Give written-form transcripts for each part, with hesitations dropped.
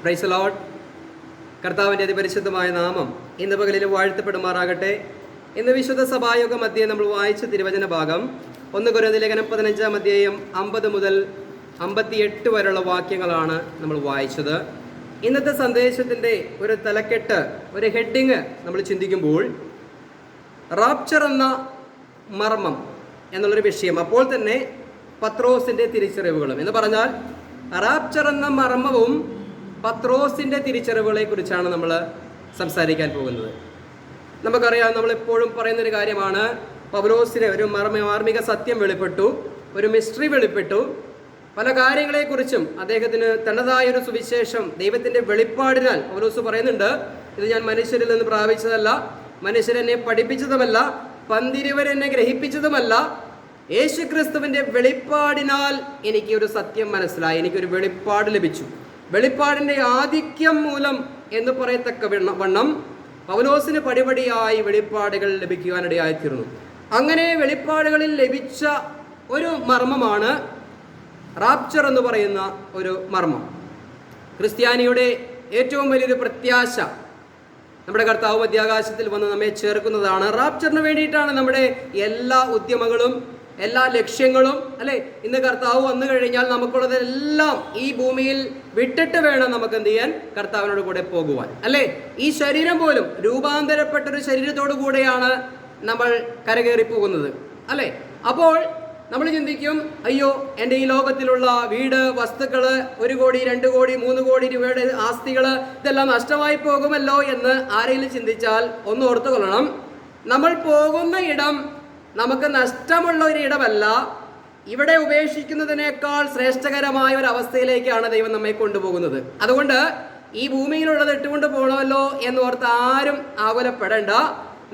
Price the Lord. കർത്താവിൻ്റെ അതിപരിശുദ്ധമായ നാമം ഇന്ന് പകലിൽ വാഴ്ത്തപ്പെടുമാറാകട്ടെ. ഇന്ന് വിശുദ്ധ സഭായോഗ മധ്യേ നമ്മൾ വായിച്ച തിരുവചന ഭാഗം 1 കൊരിന്ത്യർ ലേഖനം 15-ാം അധ്യായം 50 മുതൽ 58 വരെയുള്ള വാക്യങ്ങളാണ് നമ്മൾ വായിച്ചത്. ഇന്നത്തെ സന്ദേശത്തിൻ്റെ ഒരു തലക്കെട്ട്, ഒരു ഹെഡിങ് നമ്മൾ ചിന്തിക്കുമ്പോൾ റാപ്ചർ എന്ന മർമ്മം എന്നുള്ളൊരു വിഷയം, അപ്പോൾ തന്നെ പത്രോസിൻ്റെ തിരിച്ചറിവുകളും എന്ന് പറഞ്ഞാൽ റാപ്ചർ എന്ന മർമ്മവും പത്രോസിൻ്റെ തിരിച്ചറിവുകളെ കുറിച്ചാണ് നമ്മൾ സംസാരിക്കാൻ പോകുന്നത്. നമുക്കറിയാം, നമ്മളെപ്പോഴും പറയുന്നൊരു കാര്യമാണ്, പൗലോസിന് ഒരു മാർമിക സത്യം വെളിപ്പെട്ടു, ഒരു മിസ്റ്ററി വെളിപ്പെട്ടു. പല കാര്യങ്ങളെക്കുറിച്ചും അദ്ദേഹത്തിന് തനതായൊരു സുവിശേഷം ദൈവത്തിൻ്റെ വെളിപ്പാടിനാൽ പൗലോസ് പറയുന്നുണ്ട്, ഇത് ഞാൻ മനുഷ്യരിൽ നിന്ന് പ്രാപിച്ചതല്ല, മനുഷ്യരെന്നെ പഠിപ്പിച്ചതുമല്ല, പന്തിരുവരെന്നെ ഗ്രഹിപ്പിച്ചതുമല്ല, യേശുക്രിസ്തുവിൻ്റെ വെളിപ്പാടിനാൽ എനിക്ക് ഒരു സത്യം മനസ്സിലായി, എനിക്കൊരു വെളിപ്പാട് ലഭിച്ചു. വെളിപ്പാടിൻ്റെ ആധിക്യം മൂലം എന്ന് പറയത്തക്ക വണ്ണം പൗലോസിന് പടിപടിയായി വെളിപ്പാടുകൾ ലഭിക്കുവാനിടയായിത്തീർന്നു. അങ്ങനെ വെളിപ്പാടുകളിൽ ലഭിച്ച ഒരു മർമ്മമാണ് റാപ്ചർ എന്ന് പറയുന്ന ഒരു മർമ്മം. ക്രിസ്ത്യാനിയുടെ ഏറ്റവും വലിയൊരു പ്രത്യാശ നമ്മുടെ കർത്താവ് മധ്യാകാശത്തിൽ വന്ന് നമ്മെ ചേർക്കുന്നതാണ്. റാപ്ചറിന് വേണ്ടിയിട്ടാണ് നമ്മുടെ എല്ലാ ഉദ്യമങ്ങളും, എല്ലാ ലക്ഷ്യങ്ങളും, അല്ലെ? ഇന്ന് കർത്താവ് വന്നു കഴിഞ്ഞാൽ നമുക്കുള്ളതെല്ലാം ഈ ഭൂമിയിൽ വിട്ടിട്ട് വേണം നമുക്ക് എന്ത് ചെയ്യാൻ? കർത്താവിനോട് കൂടെ പോകുവാൻ, അല്ലെ? ഈ ശരീരം പോലും രൂപാന്തരപ്പെട്ടൊരു ശരീരത്തോടു കൂടെയാണ് നമ്മൾ കരകയറി പോകുന്നത്, അല്ലെ? അപ്പോൾ നമ്മൾ ചിന്തിക്കും, അയ്യോ, എൻ്റെ ഈ ലോകത്തിലുള്ള വീട്, വസ്തുക്കള്, 1 കോടി 2 കോടി 3 കോടി രൂപയുടെ ആസ്തികള്, ഇതെല്ലാം നഷ്ടമായി പോകുമല്ലോ എന്ന് ആരെങ്കിലും ചിന്തിച്ചാൽ ഒന്ന് ഓർത്തുകൊള്ളണം, നമ്മൾ പോകുന്ന ഇടം നമുക്ക് നഷ്ടമുള്ള ഒരു ഇടമല്ല. ഇവിടെ ഉപേക്ഷിക്കുന്നതിനേക്കാൾ ശ്രേഷ്ഠകരമായ ഒരു അവസ്ഥയിലേക്കാണ് ദൈവം നമ്മെ കൊണ്ടുപോകുന്നത്. അതുകൊണ്ട് ഈ ഭൂമിയിലുള്ളത് ഇട്ടുകൊണ്ട് പോകണമല്ലോ എന്ന് ഓർത്ത് ആരും ആകുലപ്പെടേണ്ട.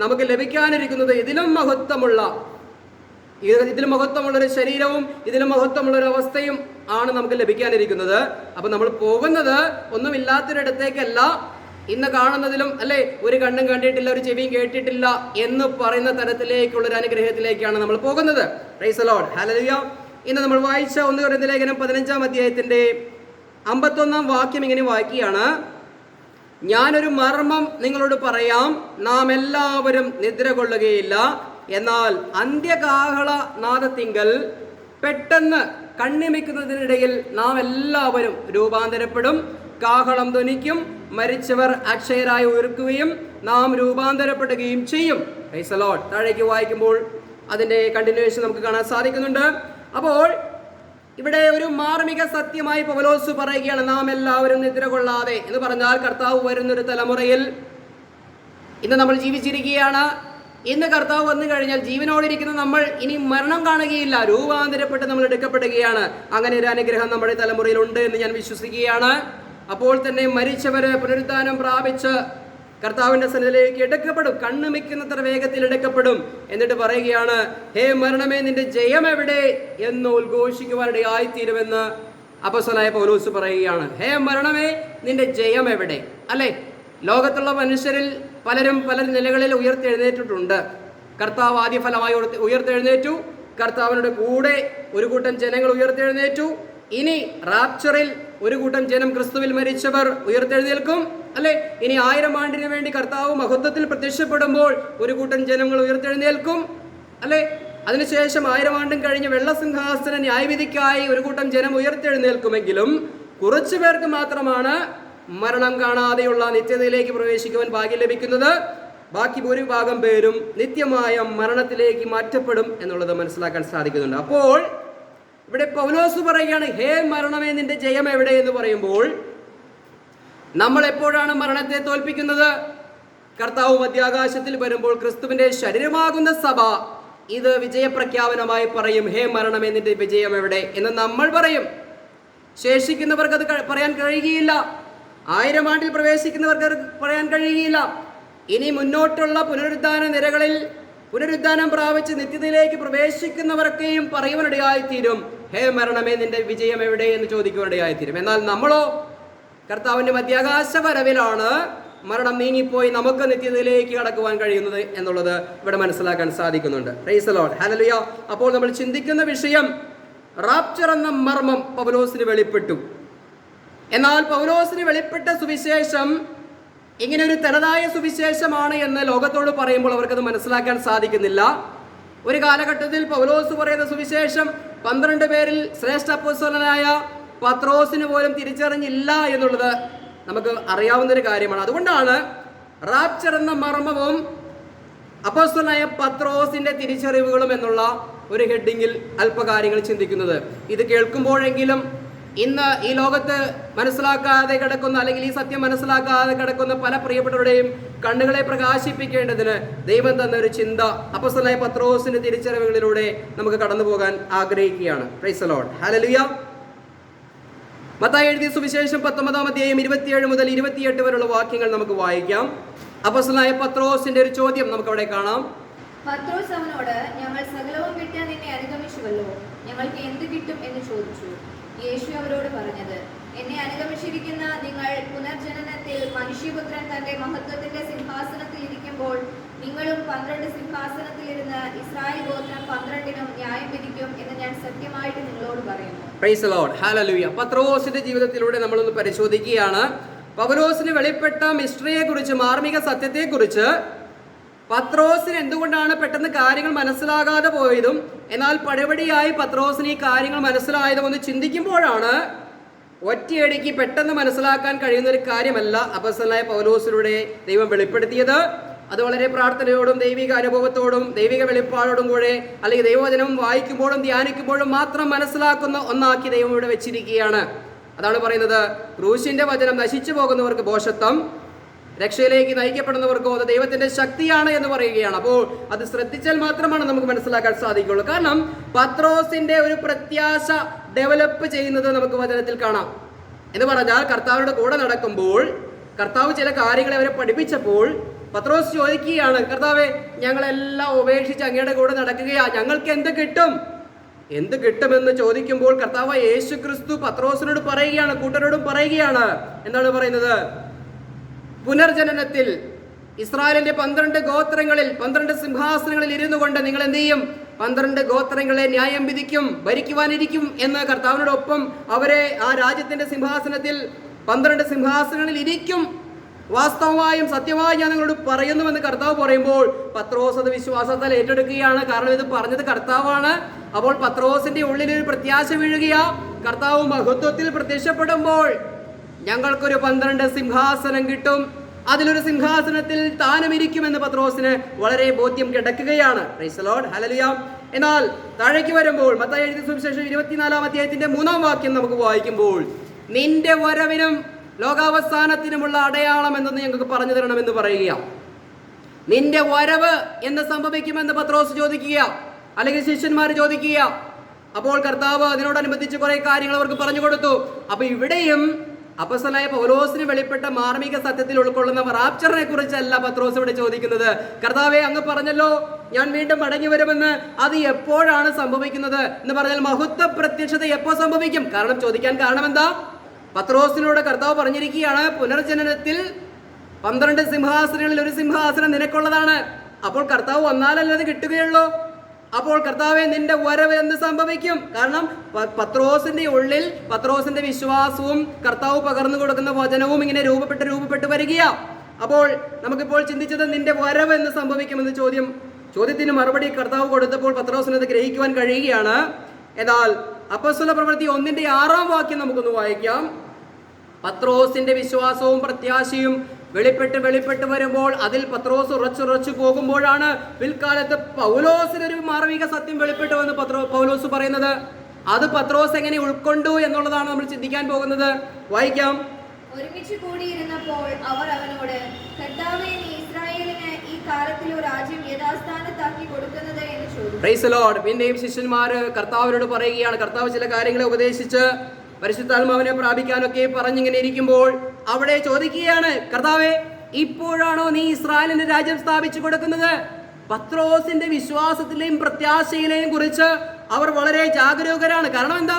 നമുക്ക് ലഭിക്കാനിരിക്കുന്നത് ഇതിലും മഹത്വമുള്ളൊരു ശരീരവും ഇതിലും മഹത്വമുള്ളൊരു അവസ്ഥയും ആണ് നമുക്ക് ലഭിക്കാനിരിക്കുന്നത്. അപ്പം നമ്മൾ പോകുന്നത് ഒന്നുമില്ലാത്തൊരിടത്തേക്കല്ല, ഇന്ന് കാണുന്നതിലും, അല്ലെ, ഒരു കണ്ണും കണ്ടിട്ടില്ല, ഒരു ചെവിയും കേട്ടിട്ടില്ല എന്ന് പറയുന്ന തരത്തിലേക്കുള്ളൊരു അനുഗ്രഹത്തിലേക്കാണ് നമ്മൾ പോകുന്നത്. Price the Lord, hallelujah. ഇന്ന് നമ്മൾ വായിച്ച 1 കൊരിന്ത്യർ ലേഖനം 15-ാം അധ്യായത്തിൻ്റെ 51-ാം വാക്യം ഇങ്ങനെ വായിക്കുകയാണ്: ഞാനൊരു മർമ്മം നിങ്ങളോട് പറയാം, നാം എല്ലാവരും നിദ്ര കൊള്ളുകയില്ല, എന്നാൽ അന്ത്യകാഹള നാദത്തിങ്കൽ പെട്ടെന്ന് കണ്ണിമിക്കുന്നതിനിടയിൽ നാം എല്ലാവരും രൂപാന്തരപ്പെടും. കാഹളം ധ്വനിക്കും, മരിച്ചവർ അക്ഷയരായി ഉയർക്കുകയും നാം രൂപാന്തരപ്പെടുകയും ചെയ്യും. Price the Lord. താഴേക്ക് വായിക്കുമ്പോൾ അതിൻ്റെ കണ്ടിന്യൂവേഷൻ നമുക്ക് കാണാൻ സാധിക്കുന്നുണ്ട്. അപ്പോൾ ഇവിടെ ഒരു മാർമിക സത്യമായി പൗലോസ് പറയുകയാണ്, നാം എല്ലാവരും നിദ്ര കൊള്ളാതെ എന്ന് പറഞ്ഞാൽ കർത്താവ് വരുന്നൊരു തലമുറയിൽ ഇന്ന് നമ്മൾ ജീവിച്ചിരിക്കുകയാണ്. ഇന്ന് കർത്താവ് വന്നു കഴിഞ്ഞാൽ ജീവനോടിരിക്കുന്ന നമ്മൾ ഇനി മരണം കാണുകയില്ല, രൂപാന്തരപ്പെട്ട് നമ്മൾ എടുക്കപ്പെടുകയാണ്. അങ്ങനെ ഒരു അനുഗ്രഹം നമ്മുടെ തലമുറയിൽ ഉണ്ട് എന്ന് ഞാൻ വിശ്വസിക്കുകയാണ്. അപ്പോൾ തന്നെ മരിച്ചവര് പുനരുദ്ധാനം പ്രാപിച്ച് കർത്താവിൻ്റെ സന്നിധിയിലേക്ക് എടുക്കപ്പെടും, കണ്ണുമിക്കുന്നത്ര വേഗത്തിൽ എടുക്കപ്പെടും. എന്നിട്ട് പറയുകയാണ്, ഹേ മരണമേ, നിന്റെ ജയം എവിടെ എന്ന് ഉദ്ഘോഷിക്കുവാനിടയായിത്തീരുമെന്ന് അപ്പോസ്തലനായ പൗലോസ് പറയുകയാണ്. ഹേ മരണമേ, നിന്റെ ജയം എവിടെ? അല്ലെ, ലോകത്തുള്ള മനുഷ്യരിൽ പലരും പല നിലകളിൽ ഉയർത്തെഴുന്നേറ്റിട്ടുണ്ട്. കർത്താവ് ആദ്യഫലമായി ഉയർത്തെഴുന്നേറ്റു, കർത്താവിനോട് കൂടെ ഒരു കൂട്ടം ജനങ്ങൾ ഉയർത്തെഴുന്നേറ്റു. ഇനി റാപ്ചറിൽ ഒരു കൂട്ടം ജനം, ക്രിസ്തുവിൽ മരിച്ചവർ ഉയർത്തെഴുന്നേൽക്കും, അല്ലെ? ഇനി 1000 ആണ്ടിന് വേണ്ടി കർത്താവ് മഹത്വത്തിൽ പ്രത്യക്ഷപ്പെടുമ്പോൾ ഒരു കൂട്ടം ജനങ്ങൾ ഉയർത്തെഴുന്നേൽക്കും, അല്ലെ? അതിനുശേഷം 1000 ആണ്ടും കഴിഞ്ഞ് വെള്ളസിംഹാസന ന്യായവിധിക്കായി ഒരു കൂട്ടം ജനം ഉയർത്തെഴുന്നേൽക്കുമെങ്കിലും കുറച്ചു പേർക്ക് മാത്രമാണ് മരണം കാണാതെയുള്ള നിത്യതയിലേക്ക് പ്രവേശിക്കുവാൻ ഭാഗ്യം ലഭിക്കുന്നത്. ബാക്കി ഭൂരിഭാഗം പേരും നിത്യമായ മരണത്തിലേക്ക് മാറ്റപ്പെടും എന്നുള്ളത് മനസ്സിലാക്കാൻ സാധിക്കുന്നുണ്ട്. അപ്പോൾ ഇവിടെ പൗലോസ് പറയുകയാണ്, ഹേ മരണമേ, നിന്റെ ജയം എവിടെ എന്ന് പറയുമ്പോൾ നമ്മൾ എപ്പോഴാണ് മരണത്തെ തോൽപ്പിക്കുന്നത്? കർത്താവ് മധ്യാകാശത്തിൽ വരുമ്പോൾ ക്രിസ്തുവിന്റെ ശരീരമാകുന്ന സഭ ഇത് വിജയപ്രഖ്യാപനമായി പറയും, ഹേ മരണമേ, നിന്റെ വിജയം എവിടെ എന്ന് നമ്മൾ പറയും. ശേഷിക്കുന്നവർക്ക് അത് പറയാൻ കഴിയുകയില്ല. 1000 ആണ്ടിൽ പ്രവേശിക്കുന്നവർക്ക് അത് പറയാൻ കഴിയുകയില്ല. ഇനി മുന്നോട്ടുള്ള പുനരുദ്ധാന നിരകളിൽ പുനരുദ്ധാനം പ്രാപിച്ച് നിത്യതയിലേക്ക് പ്രവേശിക്കുന്നവർക്കെയും പറയുവാനിടയായിത്തീരും, ഹേ മരണമേ, നിന്റെ വിജയം എവിടെ എന്ന് ചോദിക്കുവാനിടയായിത്തീരും. എന്നാൽ നമ്മളോ കർത്താവിൻ്റെ മധ്യാകാശ വരവിലാണ് മരണം നീങ്ങിപ്പോയി നമുക്ക് നിത്യതയിലേക്ക് കടക്കുവാൻ കഴിയുന്നത് എന്നുള്ളത് ഇവിടെ മനസ്സിലാക്കാൻ സാധിക്കുന്നുണ്ട്. Price the Lord, hallelujah. അപ്പോൾ നമ്മൾ ചിന്തിക്കുന്ന വിഷയം റാപ്ചർ എന്ന മർമ്മം പൗലോസിന് വെളിപ്പെട്ടു. എന്നാൽ പൗലോസിന് വെളിപ്പെട്ട സുവിശേഷം ഇങ്ങനെ ഒരു തനതായ സുവിശേഷമാണ് എന്ന് ലോകത്തോട് പറയുമ്പോൾ അവർക്കത് മനസ്സിലാക്കാൻ സാധിക്കുന്നില്ല. ഒരു കാലഘട്ടത്തിൽ പൗലോസ് പറയുന്ന സുവിശേഷം 12 പേരിൽ ശ്രേഷ്ഠ അപ്പോസ്തലനായ പത്രോസിന് പോലും തിരിച്ചറിഞ്ഞില്ല എന്നുള്ളത് നമുക്ക് അറിയാവുന്നൊരു കാര്യമാണ്. അതുകൊണ്ടാണ് റാപ്ചർ എന്ന മർമ്മവും അപ്പോസ്തലനായ പത്രോസിന്റെ തിരിച്ചറിവുകളും എന്നുള്ള ഒരു ഹെഡിങ്ങിൽ അല്പകാര്യങ്ങൾ ചിന്തിക്കുന്നത്. ഇത് കേൾക്കുമ്പോഴെങ്കിലും ഇന്ന് ഈ ലോകത്ത് മനസ്സിലാക്കാതെ കിടക്കുന്ന, അല്ലെങ്കിൽ ഈ സത്യം മനസ്സിലാക്കാതെ കിടക്കുന്ന പല പ്രിയപ്പെട്ടവരുടെയും കണ്ണുകളെ പ്രകാശിപ്പിക്കേണ്ടതിന് ദൈവം തന്ന ഒരു ചിന്ത അപ്പോസ്തലനായ പത്രോസിന്റെ തിരിച്ചറിവുകളിലൂടെ നമുക്ക് കടന്നു പോകാൻ ആഗ്രഹിക്കുകയാണ്. Price the Lord. Hallelujah. Mathai എഴുതിയ സുവിശേഷം 19-ാം അധ്യായം 27 മുതൽ 28 വരെയുള്ള വാക്യങ്ങൾ നമുക്ക് വായിക്കാം. അപ്പോസ്തലനായ പത്രോസിന്റെ ഒരു ചോദ്യം നമുക്ക് അവിടെ കാണാം. പത്രോസ് അവനോട്, ഞങ്ങൾ സകലവും വിട്ട് നിന്നെ അനുഗമിച്ചുവല്ലോ, ഞങ്ങൾക്ക് എന്ത് കിട്ടും എന്ന് ചോദിച്ചു. യേശു അവരോട് പറഞ്ഞത്, എന്നെ അനുഗമിച്ചിരിക്കുന്ന നിങ്ങൾ പുനർജനനത്തിൽ മനുഷ്യപുത്രൻ തന്റെ മഹത്വത്തിന്റെ സിംഹാസനത്തിൽ ഇരിക്കുമ്പോൾ നിങ്ങളും 12 സിംഹാസനത്തിൽ ഇരുന്ന് ഇസ്രായേൽ ഗോത്രം 12-നും ന്യായം വിധിക്കും എന്ന് ഞാൻ സത്യമായിട്ട് നിങ്ങളോട് പറയുന്നു. Price the Lord. ഹല്ലേലൂയ. പത്രോസിന്റെ ജീവിതത്തിലൂടെ നമ്മളൊന്ന് പരിശോധിക്കുകയാണ്. പൗലോസിന് വെളിപ്പെട്ട മിസ്റ്ററിയെ കുറിച്ച്, മാർമിക സത്യത്തെ കുറിച്ച് പത്രോസിന് എന്തുകൊണ്ടാണ് പെട്ടെന്ന് കാര്യങ്ങൾ മനസ്സിലാകാതെ പോയതും എന്നാൽ പടിപടിയായി പത്രോസിന് ഈ കാര്യങ്ങൾ മനസ്സിലായതും ഒന്ന് ചിന്തിക്കുമ്പോഴാണ് ഒറ്റയടിക്ക് പെട്ടെന്ന് മനസ്സിലാക്കാൻ കഴിയുന്ന ഒരു കാര്യമല്ല അപ്പോസ്തലനായ പൗലോസിലൂടെ ദൈവം വെളിപ്പെടുത്തിയത്. അത് വളരെ പ്രാർത്ഥനയോടും ദൈവിക അനുഭവത്തോടും ദൈവിക വെളിപ്പാടോടും കൂടെ, അല്ലെങ്കിൽ ദൈവവചനം വായിക്കുമ്പോഴും ധ്യാനിക്കുമ്പോഴും മാത്രം മനസ്സിലാക്കുന്ന ഒന്നാക്കി ദൈവം ഇവിടെ വെച്ചിരിക്കുകയാണ്. അതാണ് പറയുന്നത്, ക്രൂശിന്റെ വചനം നശിച്ചു പോകുന്നവർക്ക് ഭോഷത്വം, രക്ഷയിലേക്ക് നയിക്കപ്പെടുന്നവർക്കോ അത് ദൈവത്തിന്റെ ശക്തിയാണ് എന്ന് പറയുകയാണ്. അപ്പോൾ അത് ശ്രദ്ധിച്ചാൽ മാത്രമാണ് നമുക്ക് മനസ്സിലാക്കാൻ സാധിക്കുള്ളൂ. കാരണം പത്രോസിന്റെ ഒരു പ്രത്യാശ ഡെവലപ്പ് ചെയ്യുന്നത് നമുക്ക് വചനത്തിൽ കാണാം. എന്ന് പറഞ്ഞാൽ കർത്താവിന്റെ കൂടെ നടക്കുമ്പോൾ കർത്താവ് ചില കാര്യങ്ങളെ അവരെ പഠിപ്പിച്ചപ്പോൾ പത്രോസ് ചോദിക്കുകയാണ്, കർത്താവെ, ഞങ്ങളെല്ലാം ഉപേക്ഷിച്ച് അങ്ങയുടെ കൂടെ നടക്കുകയാ, ഞങ്ങൾക്ക് എന്ത് കിട്ടും? എന്ത് കിട്ടുമെന്ന് ചോദിക്കുമ്പോൾ കർത്താവ് യേശു ക്രിസ്തു പത്രോസിനോട് പറയുകയാണ്, കൂട്ടരോടും പറയുകയാണ്. എന്താണ് പറയുന്നത്? പുനർജനനത്തിൽ ഇസ്രായേലിന്റെ 12 ഗോത്രങ്ങളിൽ 12 സിംഹാസനങ്ങളിൽ ഇരുന്നു കൊണ്ട് നിങ്ങൾ എന്ത് ചെയ്യും? 12 ഗോത്രങ്ങളെ ന്യായം വിധിക്കും, ഭരിക്കുവാനിരിക്കും എന്ന് കർത്താവിനോടൊപ്പം അവരെ ആ രാജ്യത്തിന്റെ സിംഹാസനത്തിൽ 12 സിംഹാസനങ്ങളിൽ ഇരിക്കും, വാസ്തവമായും സത്യമായും ഞാൻ നിങ്ങളോട് പറയുന്നുവെന്ന് കർത്താവ് പറയുമ്പോൾ പത്രോസ് അത് വിശ്വാസത്താൽ ഏറ്റെടുക്കുകയാണ്. കാരണം ഇത് പറഞ്ഞത് കർത്താവാണ്. അപ്പോൾ പത്രോസിന്റെ ഉള്ളിൽ ഒരു പ്രത്യാശ വീഴുകയാ. കർത്താവ് മഹത്വത്തിൽ പ്രത്യക്ഷപ്പെടുമ്പോൾ ഞങ്ങൾക്കൊരു 12 സിംഹാസനം കിട്ടും, അതിലൊരു സിംഹാസനത്തിൽ താനും ഇരിക്കുമെന്ന് പത്രോസിന് വളരെ ബോധ്യം കിടക്കുകയാണ്. Price the Lord. ഹല്ലേലൂയ. എന്നാൽ താഴേക്ക് വരുമ്പോൾ മത്തായി എഴുതിയ സുവിശേഷം 24-ാം അധ്യായത്തിന്റെ 3-ാം വാക്യം നമുക്ക് വായിക്കുമ്പോൾ, നിന്റെ വരവിനും ലോകാവസാനത്തിനുമുള്ള അടയാളം എന്തെന്ന് ഞങ്ങൾക്ക് പറഞ്ഞു തരണമെന്ന് പറയുക. നിന്റെ വരവ് എന്ന് സംഭവിക്കുമെന്ന് പത്രോസ് ചോദിക്കുക, അല്ലെങ്കിൽ ശിഷ്യന്മാർ ചോദിക്കുക. അപ്പോൾ കർത്താവ് അതിനോടനുബന്ധിച്ച് കുറെ കാര്യങ്ങൾ അവർക്ക് പറഞ്ഞു കൊടുത്തു. അപ്പൊ ഇവിടെയും അപ്പോസ്തലനായ പൗലോസിന് വെളിപ്പെട്ട മാർമിക സത്യത്തിൽ ഉൾക്കൊള്ളുന്ന റാപ്ചറിനെ കുറിച്ചല്ല പത്രോസ് ഇവിടെ ചോദിക്കുന്നത്. കർത്താവെ, അങ്ങ് പറഞ്ഞല്ലോ ഞാൻ വീണ്ടും മടങ്ങി വരുമെന്ന്, അത് എപ്പോഴാണ് സംഭവിക്കുന്നത് എന്ന് പറഞ്ഞാൽ മഹത്വ പ്രത്യക്ഷത എപ്പോ സംഭവിക്കും? കാരണം ചോദിക്കാൻ കാരണം എന്താ? പത്രോസിനോട് കർത്താവ് പറഞ്ഞിരിക്കുകയാണ്, പുനർജനനത്തിൽ 12 സിംഹാസനങ്ങളിൽ ഒരു സിംഹാസനം നിനക്കുള്ളതാണ്. അപ്പോൾ കർത്താവ് വന്നാലല്ലേ അത് കിട്ടുകയുള്ളൂ. അപ്പോൾ കർത്താവെ, നിന്റെ വരവ് എന്ന് സംഭവിക്കും? കാരണം പത്രോസിന്റെ ഉള്ളിൽ പത്രോസിന്റെ വിശ്വാസവും കർത്താവ് പകർന്നു കൊടുക്കുന്ന വചനവും ഇങ്ങനെ രൂപപ്പെട്ട് വരികയാ. അപ്പോൾ നമുക്കിപ്പോൾ ചിന്തിച്ചത് നിന്റെ വരവ് എന്ന് സംഭവിക്കുമെന്ന് ചോദ്യത്തിന് മറുപടി കർത്താവ് കൊടുത്തപ്പോൾ പത്രോസിന് അത് ഗ്രഹിക്കുവാൻ കഴിയുകയാണ്. എന്നാൽ അപ്പോസ്തല പ്രവൃത്തി 1-ന്റെ 6-ാം വാക്യം നമുക്കൊന്ന് വായിക്കാം. പത്രോസിന്റെ വിശ്വാസവും പ്രത്യാശയും വെളിപ്പെട്ട് വരുമ്പോൾ അതിൽ പത്രോസ് ഉറച്ചു പോകുമ്പോഴാണ് പിൽക്കാലത്ത് പൗലോസിനൊരു മാർമിക സത്യം വെളിപ്പെട്ടുവെന്ന് പൗലോസ് പറയുന്നത്. അത് പത്രോസ് എങ്ങനെ ഉൾക്കൊണ്ടു എന്നുള്ളതാണ് നമ്മൾ ചിന്തിക്കാൻ പോകുന്നത്. വായിക്കാം. ഒരുമിച്ച് കൂടിയിരുന്നപ്പോൾ അവർ അവനോട്, കർത്താവേ, നീ ഇസ്രായേലിന് ഈ കാലത്തിൽ ഒരു രാജ്യം യഥാസ്ഥാനത്താക്കി കൊടുക്കുന്നത് എന്ന് ചോദിച്ചു. Price the Lord. പിന്നെയും ശിഷ്യന്മാര് കർത്താവിനോട് പറയുകയാണ്. കർത്താവ് ചില കാര്യങ്ങളെ ഉപദേശിച്ച് പരിശുദ്ധാത്മാവിനെ പ്രാപിക്കാനൊക്കെ പറഞ്ഞിങ്ങനെ ഇരിക്കുമ്പോൾ അവിടെ ചോദിക്കുകയാണ്, കർത്താവേ, ഇപ്പോഴാണോ നീ ഇസ്രായേലിന്റെ രാജ്യം സ്ഥാപിച്ചു കൊടുക്കുന്നത്? പത്രോസിന്റെ വിശ്വാസത്തിലെയും പ്രത്യാശയിലെയും കുറിച്ച് അവർ വളരെ ജാഗരൂകരാണ്. കാരണം എന്താ?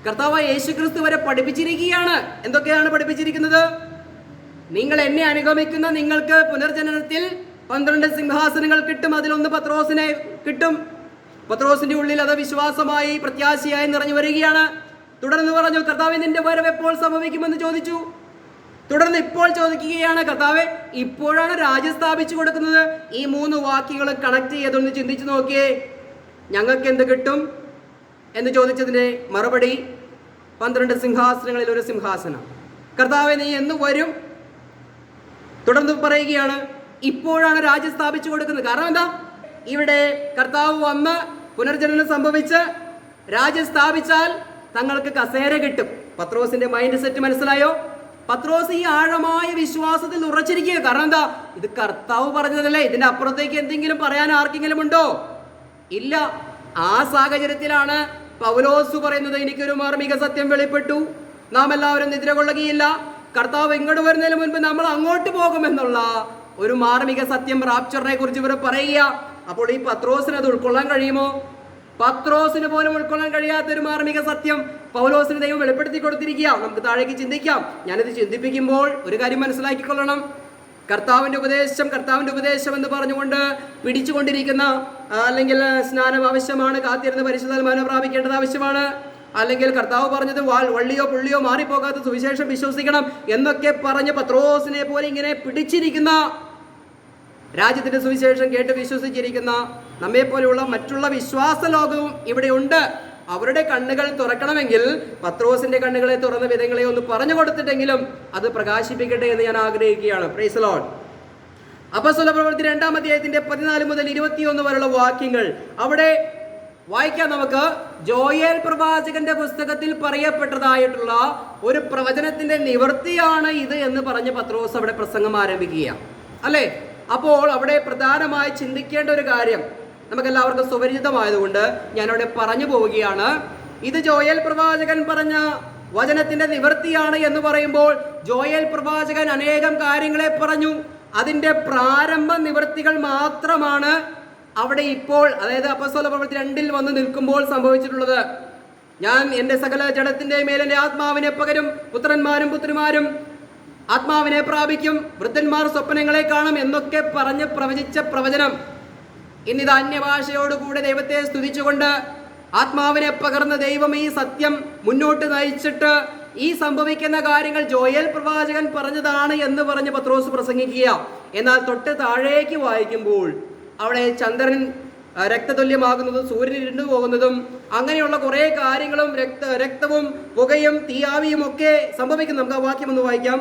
കർത്താവ് യേശുക്രിസ്തു വരെ പഠിപ്പിച്ചിരിക്കുകയാണ്. എന്തൊക്കെയാണ് പഠിപ്പിച്ചിരിക്കുന്നത്? നിങ്ങൾ എന്നെ അനുഗമിക്കുന്ന നിങ്ങൾക്ക് പുനർജനനത്തിൽ 12 സിംഹാസനങ്ങൾ കിട്ടും, അതിലൊന്ന് പത്രോസിനെ കിട്ടും. പത്രോസിന്റെ ഉള്ളിൽ അത് വിശ്വാസമായി പ്രത്യാശയായി നിറഞ്ഞു വരികയാണ്. തുടർന്ന് പറഞ്ഞു, കർത്താവേ നിന്റെ വരവ് എപ്പോൾ സംഭവിക്കുമെന്ന് ചോദിച്ചു. തുടർന്ന് ഇപ്പോൾ ചോദിക്കുകയാണ്, കർത്താവേ ഇപ്പോഴാണ് രാജ്യം സ്ഥാപിച്ചു കൊടുക്കുന്നത്. ഈ 3 വാക്യങ്ങൾ കണക്ട് ചെയ്തൊന്ന് ചിന്തിച്ചു നോക്കിയേ. ഞങ്ങൾക്ക് എന്ത് കിട്ടും എന്ന് ചോദിച്ചതിന്റെ മറുപടി 12 സിംഹാസനങ്ങളിൽ ഒരു സിംഹാസനം. കർത്താവേ നീ എന്ന് വരും? തുടർന്ന് പറയുകയാണ്, ഇപ്പോഴാണ് രാജ്യം സ്ഥാപിച്ചു കൊടുക്കുന്നത്. കാരണം എന്താ? ഇവിടെ കർത്താവ് വന്ന് പുനർജനനം സംഭവിച്ച് രാജ്യം സ്ഥാപിച്ചാൽ തങ്ങൾക്ക് കസേര കിട്ടും. പത്രോസിന്റെ മൈൻഡ് സെറ്റ് മനസ്സിലായോ? പത്രോസ് ഈ ആഴമായ വിശ്വാസത്തിൽ ഉറച്ചിരിക്കുക. കാരണം എന്താ? ഇത് കർത്താവ് പറഞ്ഞതല്ലേ, ഇതിന്റെ അപ്പുറത്തേക്ക് എന്തെങ്കിലും പറയാൻ ആർക്കെങ്കിലും ഉണ്ടോ? ഇല്ല. ആ സാഹചര്യത്തിലാണ് പൗലോസ് പറയുന്നത്, എനിക്കൊരു മാർമിക സത്യം വെളിപ്പെട്ടു, നാം എല്ലാവരും നിദ്ര കൊള്ളുകയില്ല, കർത്താവ് ഇങ്ങോട്ട് വരുന്നതിന് മുൻപ് നമ്മൾ അങ്ങോട്ട് പോകുമെന്നുള്ള ഒരു മാർമിക സത്യം, റാപ്ചറിനെ കുറിച്ച് ഇവർ പറയുക. അപ്പോൾ ഈ പത്രോസിന് അത് ഉൾക്കൊള്ളാൻ കഴിയുമോ? പത്രോസിന് പോലും ഉൾക്കൊള്ളാൻ കഴിയാത്ത ഒരു മാർമിക സത്യം പൗലോസിന് ദൈവം വെളിപ്പെടുത്തി കൊടുത്തിരിക്കുക. നമുക്ക് താഴേക്ക് ചിന്തിക്കാം. ഞാനിത് ചിന്തിപ്പിക്കുമ്പോൾ ഒരു കാര്യം മനസ്സിലാക്കിക്കൊള്ളണം. കർത്താവിൻ്റെ ഉപദേശം എന്ന് പറഞ്ഞുകൊണ്ട് പിടിച്ചുകൊണ്ടിരിക്കുന്ന, അല്ലെങ്കിൽ സ്നാനം ആവശ്യമാണ്, കാത്തിരുന്ന് പരിശുദ്ധാത്മാവിനെ പ്രാപിക്കേണ്ടത് ആവശ്യമാണ്, അല്ലെങ്കിൽ കർത്താവ് പറഞ്ഞത് വള്ളിയോ പുള്ളിയോ മാറിപ്പോകാത്ത സുവിശേഷം വിശ്വസിക്കണം എന്നൊക്കെ പറഞ്ഞ് പത്രോസിനെ പോലെ ഇങ്ങനെ പിടിച്ചിരിക്കുന്ന, രാജ്യത്തിന്റെ സുവിശേഷം കേട്ട് വിശ്വസിച്ചിരിക്കുന്ന നമ്മെ പോലെയുള്ള മറ്റുള്ള വിശ്വാസ ലോകവും ഇവിടെ ഉണ്ട്. അവരുടെ കണ്ണുകൾ തുറക്കണമെങ്കിൽ പത്രോസിന്റെ കണ്ണുകളെ തുറന്ന വിധങ്ങളെ ഒന്ന് പറഞ്ഞു കൊടുത്തിട്ടെങ്കിലും അത് പ്രകാശിപ്പിക്കട്ടെ എന്ന് ഞാൻ ആഗ്രഹിക്കുകയാണ്. Price the Lord. അപ്പോസ്തല പ്രവൃത്തി 2-ാം അധ്യായത്തിന്റെ 14 മുതൽ 21 വരെയുള്ള വാക്യങ്ങൾ അവിടെ വായിക്കാം നമുക്ക്. ജോയേൽ പ്രവാചകന്റെ പുസ്തകത്തിൽ പറയപ്പെട്ടതായിട്ടുള്ള ഒരു പ്രവചനത്തിന്റെ നിവൃത്തിയാണ് ഇത് എന്ന് പറഞ്ഞ് പത്രോസ് അവിടെ പ്രസംഗം ആരംഭിക്കുക, അല്ലേ? അപ്പോൾ അവിടെ പ്രധാനമായി ചിന്തിക്കേണ്ട ഒരു കാര്യം നമുക്കെല്ലാവർക്കും സുപരിചിതമായതുകൊണ്ട് ഞാനവിടെ പറഞ്ഞു പോവുകയാണ്. ഇത് ജോയേൽ പ്രവാചകൻ പറഞ്ഞ വചനത്തിന്റെ നിവൃത്തിയാണ് എന്ന് പറയുമ്പോൾ ജോയേൽ പ്രവാചകൻ അനേകം കാര്യങ്ങളെ പറഞ്ഞു. അതിന്റെ പ്രാരംഭ നിവൃത്തികൾ മാത്രമാണ് അവിടെ ഇപ്പോൾ, അതായത് അപ്പോസ്തല പ്രവൃത്തി 2-ൽ വന്ന് നിൽക്കുമ്പോൾ സംഭവിച്ചിട്ടുള്ളത്. ഞാൻ എൻ്റെ സകല ജഡത്തിന്റെ മേൽ എൻ്റെ ആത്മാവിനെ പകരും, പുത്രന്മാരും പുത്രിമാരും ആത്മാവിനെ പ്രാപിക്കും, വൃദ്ധന്മാർ സ്വപ്നങ്ങളെ കാണും എന്നൊക്കെ പറഞ്ഞ് പ്രവചിച്ച പ്രവചനം ഇന്നിത് അന്യഭാഷയോടുകൂടെ ദൈവത്തെ സ്തുതിച്ചുകൊണ്ട് ആത്മാവിനെ പകർന്ന ദൈവം ഈ സത്യം മുന്നോട്ട് നയിച്ചിട്ട് ഈ സംഭവിക്കുന്ന കാര്യങ്ങൾ ജോയേൽ പ്രവാചകൻ പറഞ്ഞതാണ് എന്ന് പറഞ്ഞ് പത്രോസ് പ്രസംഗിക്കുക. എന്നാൽ തൊട്ട് താഴേക്ക് വായിക്കുമ്പോൾ അവിടെ ചന്ദ്രൻ രക്തതുല്യമാകുന്നതും സൂര്യൻ ഇരുണ്ടു പോകുന്നതും അങ്ങനെയുള്ള കുറേ കാര്യങ്ങളും രക്തവും പുകയും തീയാവിയും ഒക്കെ സംഭവിക്കുന്നു. നമുക്ക് ആ വാക്യം ഒന്ന് വായിക്കാം.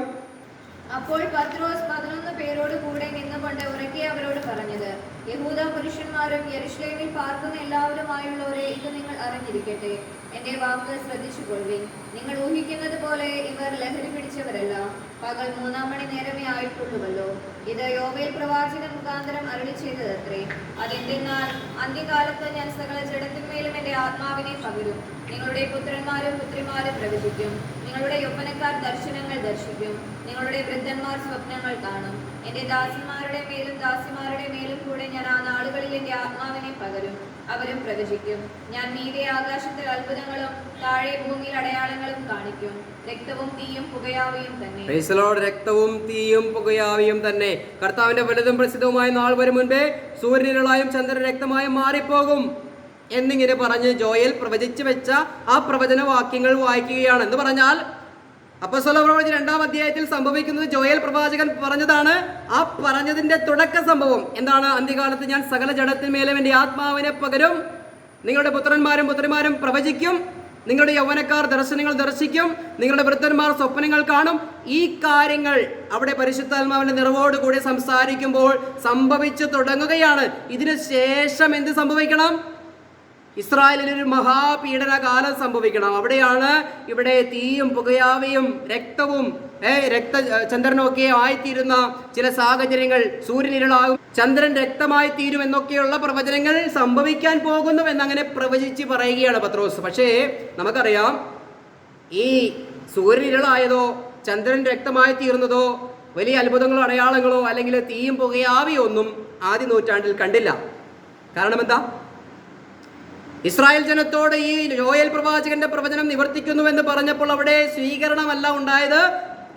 അപ്പോൾ പത്രോസ് 11 പേരോട് കൂടെ നിന്നുകൊണ്ട് ഉറക്കെ അവരോട് പറഞ്ഞത്, യഹൂദ പുരുഷന്മാരും യെരൂശലേമിൽ പാർക്കുന്ന എല്ലാവരുമായുള്ളവരെ ഇത് നിങ്ങൾ അറിഞ്ഞിരിക്കട്ടെ. എന്റെ വാക്ക് ശ്രദ്ധിച്ചുകൊള്ളുവിൻ. നിങ്ങൾ ഊഹിക്കുന്നത് പോലെ ഇവർ ലഹരി പിടിച്ചവരല്ല. പകൽ 3-ാം മണി നേരമേ ആയിട്ടുള്ളുവല്ലോ. ഇത് യോവേൽ പ്രവാചകൻ മുഖാന്തരം അരുളി ചെയ്തതത്രേ. അതെന്തെന്നാൽ അന്ത്യകാലത്ത് ഞാൻ സകല ജഡത്തിന്മേലും എന്റെ ആത്മാവിനെ പകരും. നിങ്ങളുടെ പുത്രന്മാരും പുത്രിമാരും പ്രവചിക്കും, നിങ്ങളുടെ യൗവനക്കാർ ദർശനങ്ങൾ ദർശിക്കും, നിങ്ങളുടെ വൃദ്ധന്മാർ സ്വപ്നങ്ങൾ കാണും. എന്റെ ദാസന്മാരുടെ മേലും ദാസിമാരുടെ മേലും കൂടെ ഞാൻ ആ നാളുകളിൽ എന്റെ ആത്മാവിനെ പകരും, അവരും പ്രവചിക്കും. ഞാൻ മീതെ ആകാശത്തിൽ അത്ഭുതങ്ങളും താഴെ ഭൂമിയിൽ അടയാളങ്ങളും കാണിക്കും. രക്തവും തീയും പുകയാവിയും തന്നെ. Price the Lord. രക്തവും തീയും പുകയാവിയും തന്നെ. കർത്താവിന്റെ വലുതും പ്രസിദ്ധവുമായ നാൾ വരും മുൻപേ സൂര്യനിരളായും ചന്ദ്രൻ രക്തമായും മാറിപ്പോകും എന്നിങ്ങനെ പറഞ്ഞ് ജോയേൽ പ്രവചിച്ചു വെച്ച ആ പ്രവചന വാക്യങ്ങൾ വായിക്കുകയാണ്. എന്ന് പറഞ്ഞാൽ അപ്പോസ്തല പ്രവൃത്തി 2-ാം അധ്യായത്തിൽ സംഭവിക്കുന്നത് ജോയേൽ പ്രവാചകൻ പറഞ്ഞതാണ്. ആ പറഞ്ഞതിന്റെ തുടക്ക സംഭവം എന്താണ്? അന്ത്യകാലത്ത് ഞാൻ സകല ജഡത്തിന്മേലും എൻ്റെ ആത്മാവിനെ പകരും, നിങ്ങളുടെ പുത്രന്മാരും പുത്രിമാരും പ്രവചിക്കും, നിങ്ങളുടെ യൗവനക്കാർ ദർശനങ്ങൾ ദർശിക്കും, നിങ്ങളുടെ വൃദ്ധന്മാർ സ്വപ്നങ്ങൾ കാണും. ഈ കാര്യങ്ങൾ അവിടെ പരിശുദ്ധാത്മാവിന്റെ നിറവോടുകൂടി സംസാരിക്കുമ്പോൾ സംഭവിച്ചു തുടങ്ങുകയാണ്. ഇതിനു ശേഷം എന്ത് സംഭവിക്കണം? ഇസ്രായേലിൽ ഒരു മഹാപീഡന കാലം സംഭവിക്കണം. അവിടെയാണ് ഇവിടെ തീയും പുകയാവിയും രക്തവും ചന്ദ്രനൊക്കെ ആയിത്തീരുന്ന ചില സാഹചര്യങ്ങൾ, സൂര്യനിരളാകും, ചന്ദ്രൻ രക്തമായി തീരും എന്നൊക്കെയുള്ള പ്രവചനങ്ങൾ സംഭവിക്കാൻ പോകുന്നു എന്നങ്ങനെ പ്രവചിച്ച് പറയുകയാണ് പത്രോസ്. പക്ഷേ നമുക്കറിയാം, ഈ സൂര്യനിരളായതോ ചന്ദ്രൻ രക്തമായി തീർന്നതോ വലിയ അത്ഭുതങ്ങളോ അടയാളങ്ങളോ അല്ലെങ്കിൽ തീയും പുകയാവിയോ ഒന്നും ആദ്യ നൂറ്റാണ്ടിൽ കണ്ടില്ല. കാരണം എന്താ? ഇസ്രായേൽ ജനത്തോട് ഈ യോയേൽ പ്രവാചകന്റെ പ്രവചനം നിവർത്തിക്കുന്നുവെന്ന് പറഞ്ഞപ്പോൾ അവിടെ സ്വീകരണമല്ല ഉണ്ടായത്,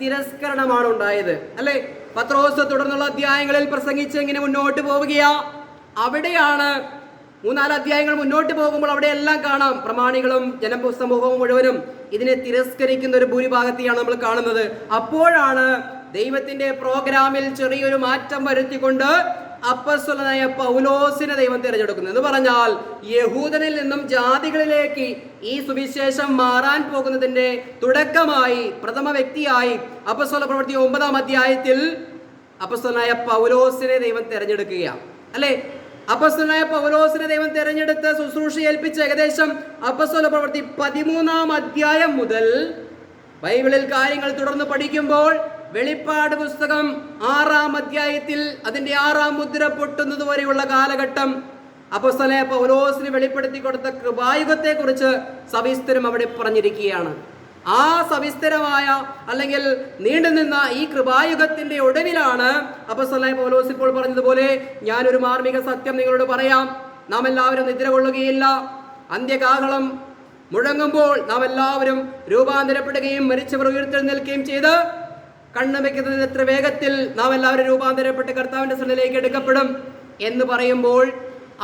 തിരസ്കരണമാണ് ഉണ്ടായത്, അല്ലെ? പത്രോസ് തുടർന്നുള്ള അധ്യായങ്ങളിൽ പ്രസംഗിച്ച് ഇങ്ങനെ മുന്നോട്ട് പോവുകയാ. അവിടെയാണ് 3-4 അധ്യായങ്ങൾ മുന്നോട്ട് പോകുമ്പോൾ അവിടെ എല്ലാം കാണാം. പ്രമാണികളും ജനസമൂഹവും മുഴുവനും ഇതിനെ തിരസ്കരിക്കുന്ന ഒരു ഭൂരിഭാഗത്തെയാണ് നമ്മൾ കാണുന്നത്. അപ്പോഴാണ് ദൈവത്തിന്റെ പ്രോഗ്രാമിൽ ചെറിയൊരു മാറ്റം വരുത്തിക്കൊണ്ട് അപ്പസ്തലനായ പൗലോസിനെ ദൈവം തിരഞ്ഞെടുക്കുന്നു. എന്ന് പറഞ്ഞാൽ യഹൂദനിൽ നിന്നും ജാതികളിലേക്ക് ഈ സുവിശേഷം മാറാൻ പോകുന്നതിന്റെ തുടക്കമായി, പ്രഥമ വ്യക്തിയായി അപ്പസ്തല പ്രവൃത്തി 9-ാം അധ്യായത്തിൽ അപ്പസ്തലനായ പൗലോസിനെ ദൈവം തിരഞ്ഞെടുക്കുകയാണ്. അല്ലെ, അപ്പസ്തലനായ പൗലോസിനെ ദൈവം തിരഞ്ഞെടുത്ത് ശുശ്രൂഷ ഏൽപ്പിച്ച് ഏകദേശം അപ്പസ്തല പ്രവൃത്തി 13-ാം അധ്യായം മുതൽ ബൈബിളിൽ കാര്യങ്ങൾ തുടർന്ന് പഠിക്കുമ്പോൾ വെളിപ്പാട് പുസ്തകം 6-ാം അധ്യായത്തിൽ അതിന്റെ 6-ാം മുദ്ര പൊട്ടുന്നത് വരെയുള്ള കാലഘട്ടം അപ്പോസ്തലനായ പൗലോസിന് വെളിപ്പെടുത്തി കൊടുത്ത കൃപായുഗത്തെ കുറിച്ച് സവിസ്തരം അവിടെ പറഞ്ഞിരിക്കുകയാണ്. ആ സവിസ്തരമായ അല്ലെങ്കിൽ നീണ്ടുനിന്ന ഈ കൃപായുഗത്തിന്റെ ഒടുവിലാണ് അപ്പോസ്തലനായ പൗലോസ് ഇപ്പോൾ പറഞ്ഞതുപോലെ, ഞാനൊരു മാർമിക സത്യം നിങ്ങളോട് പറയാം, നാം എല്ലാവരും നിദ്ര കൊള്ളുകയില്ല. അന്ത്യകാഹളം മുഴങ്ങുമ്പോൾ നാം എല്ലാവരും രൂപാന്തരപ്പെടുകയും മരിച്ചവർ ഉയർത്തെഴുന്നേൽക്കുകയും ചെയ്ത് കണ്ണു വയ്ക്കുന്നതിന് എത്ര വേഗത്തിൽ നാം എല്ലാവരും രൂപാന്തരപ്പെട്ട് കർത്താവിന്റെ സന്നിധിയിലേക്ക് എടുക്കപ്പെടും എന്ന് പറയുമ്പോൾ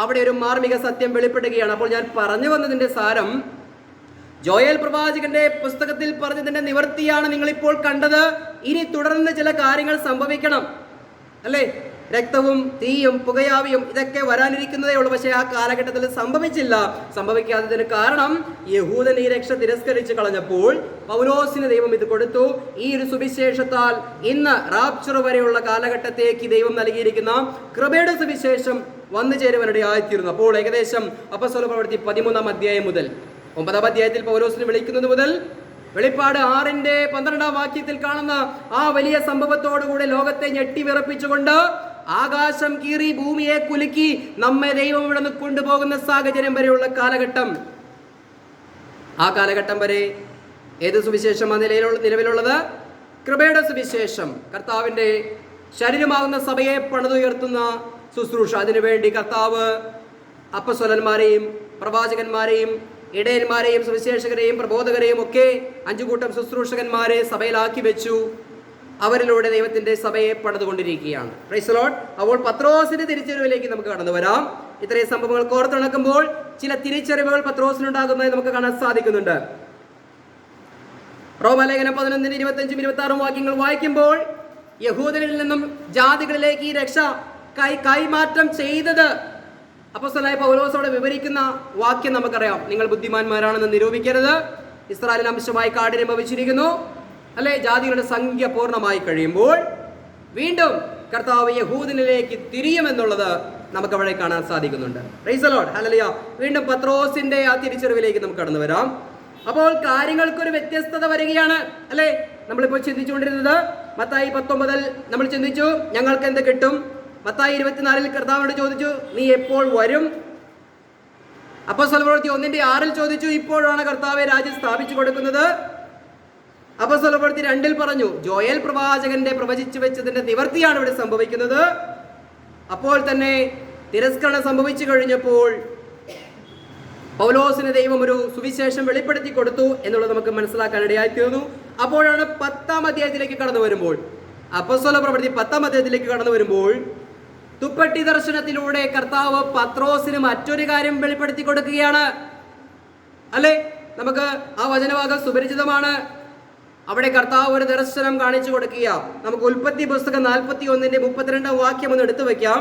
അവിടെ ഒരു മാർമിക സത്യം വെളിപ്പെടുകയാണ്. അപ്പോൾ ഞാൻ പറഞ്ഞു വന്നതിന്റെ സാരം, ജോയേൽ പ്രവാചകന്റെ പുസ്തകത്തിൽ പറഞ്ഞതിന്റെ നിവർത്തിയാണ് നിങ്ങളിപ്പോൾ കണ്ടത്. ഇനി തുടർന്ന് ചില കാര്യങ്ങൾ സംഭവിക്കണം, അല്ലേ? രക്തവും തീയും പുകയാവിയും ഇതൊക്കെ വരാനിരിക്കുന്നതേ ഉള്ളൂ. പക്ഷേ ആ കാലഘട്ടത്തിൽ സംഭവിച്ചില്ല. സംഭവിക്കാത്തതിന് കാരണം യഹൂദൻ ഈ രക്ഷ തിരസ്കരിച്ച് കളഞ്ഞപ്പോൾ പൗലോസിന് ദൈവം ഇത് കൊടുത്തു. ഈ ഒരു സുവിശേഷത്താൽ ഇന്ന് റാപ്ചർ വരെയുള്ള കാലഘട്ടത്തേക്ക് ദൈവം നൽകിയിരിക്കുന്ന കൃപയുടെ സുവിശേഷം വന്നു ചേരുവാനിടയായിത്തീരുന്നു. അപ്പോൾ ഏകദേശം അപ്പോസ്തല പ്രവൃത്തി 13-ാം അധ്യായം മുതൽ 9-ാം അധ്യായത്തിൽ പൗലോസിനെ വിളിക്കുന്നത് മുതൽ വെളിപ്പാട് 6-ന്റെ 12-ാം വാക്യത്തിൽ കാണുന്ന ആ വലിയ സംഭവത്തോടുകൂടി ലോകത്തെ ഞെട്ടിവിറപ്പിച്ചുകൊണ്ട് ആകാശം കീറി ഭൂമിയെ കുലുക്കി നമ്മെ ദൈവം ഇവിടെ നിന്ന് കൊണ്ടുപോകുന്ന സാഹചര്യം വരെയുള്ള കാലഘട്ടം. ആ കാലഘട്ടം വരെ ഏത് സുവിശേഷമാണ് നിലവിലുള്ളത്? കൃപയുടെ സുവിശേഷം, കർത്താവിന്റെ ശരീരമാകുന്ന സഭയെ പണിതുയർത്തുന്ന ശുശ്രൂഷ. അതിനുവേണ്ടി കർത്താവ് അപ്പസ്തലന്മാരെയും പ്രവാചകന്മാരെയും ഇടയന്മാരെയും സുവിശേഷകരെയും പ്രബോധകരെയും ഒക്കെ 5 കൂട്ടം ശുശ്രൂഷകന്മാരെ സഭയിലാക്കി വെച്ചു. അവരിലൂടെ ദൈവത്തിന്റെ സഭയെ പണിതുകൊണ്ടിരിക്കുകയാണ്. Price the Lord. അപ്പോൾ പത്രോസിന്റെ തിരിച്ചറിവിലേക്ക് നമുക്ക് കടന്നു വരാം. ഇത്രയും സംഭവങ്ങൾ കോർത്തിണക്കുമ്പോൾ ചില തിരിച്ചറിവുകൾ പത്രോസിനുണ്ടാകുന്നതായി നമുക്ക് കാണാൻ സാധിക്കുന്നുണ്ട്. റോമാലേഖനം 11-ന്റെ 25-26 വാക്യങ്ങൾ വായിക്കുമ്പോൾ യഹൂദരിൽ നിന്നും ജാതികളിലേക്ക് ഈ രക്ഷ കൈമാറ്റം ചെയ്തത് അപ്പോസ്തലനായ പൗലോസോട് വിവരിക്കുന്ന വാക്യം നമുക്കറിയാം. നിങ്ങൾ ബുദ്ധിമാന്മാരാണെന്ന് നിരൂപിക്കരുത്, ഇസ്രായേലിന് അംശമായി കാഠിന്യം ഭവിച്ചിരിക്കുന്നു, അല്ലെ? ജാതികളുടെ സംഖ്യ പൂർണ്ണമായി കഴിയുമ്പോൾ വീണ്ടും കർത്താവ് യഹൂദനിലേക്ക് തിരിയുമെന്നുള്ളത് നമുക്ക് അവിടെ കാണാൻ സാധിക്കുന്നുണ്ട്. Price the Lord, hallelujah. വീണ്ടും പത്രോസിന്റെ ആ തിരിച്ചറിവിലേക്ക് നമുക്ക് കടന്നു വരാം. അപ്പോൾ കാര്യങ്ങൾക്കൊരു വ്യത്യസ്തത വരികയാണ്, അല്ലെ? നമ്മളിപ്പോൾ ചിന്തിച്ചുകൊണ്ടിരുന്നത് മത്തായി 19 നമ്മൾ ചിന്തിച്ചു ഞങ്ങൾക്ക് എന്ത് കിട്ടും. മത്തായി 24 കർത്താവിനോട് ചോദിച്ചു നീ എപ്പോൾ വരും. അപ്പോസ്തല പ്രവൃത്തി 1-ന്റെ 6 ചോദിച്ചു ഇപ്പോഴാണ് കർത്താവെ രാജ്യം സ്ഥാപിച്ചു കൊടുക്കുന്നത്. അപ്പോസ്തല പ്രവൃത്തി 2 പറഞ്ഞു ജോയേൽ പ്രവാചകന്റെ പ്രവചിച്ചു വെച്ചതിന്റെ നിവർത്തിയാണ് ഇവിടെ സംഭവിക്കുന്നത്. അപ്പോൾ തന്നെ തിരസ്കരണം സംഭവിച്ചു കഴിഞ്ഞപ്പോൾ പൗലോസിന് ദൈവം ഒരു സുവിശേഷം വെളിപ്പെടുത്തി കൊടുത്തു എന്നുള്ളത് നമുക്ക് മനസ്സിലാക്കാൻ ഇടയായിത്തീർന്നു. അപ്പോഴാണ് 10-ാം അധ്യായത്തിലേക്ക് കടന്നു വരുമ്പോൾ, അപ്പോസ്തല പ്രവൃത്തി 10-ാം അധ്യായത്തിലേക്ക് കടന്നു വരുമ്പോൾ തുപ്പട്ടി ദർശനത്തിലൂടെ കർത്താവ് പത്രോസിന് മറ്റൊരു കാര്യം വെളിപ്പെടുത്തി കൊടുക്കുകയാണ്, അല്ലെ? നമുക്ക് ആ വചനഭാഗം സുപരിചിതമാണ്. അവിടെ കർത്താവ് ഒരു ദർശനം കാണിച്ചു കൊടുക്കുക. നമുക്ക് ഉൽപ്പത്തി പുസ്തകം 41-ന്റെ 32-ാം വാക്യം ഒന്ന് എടുത്തു വെക്കാം.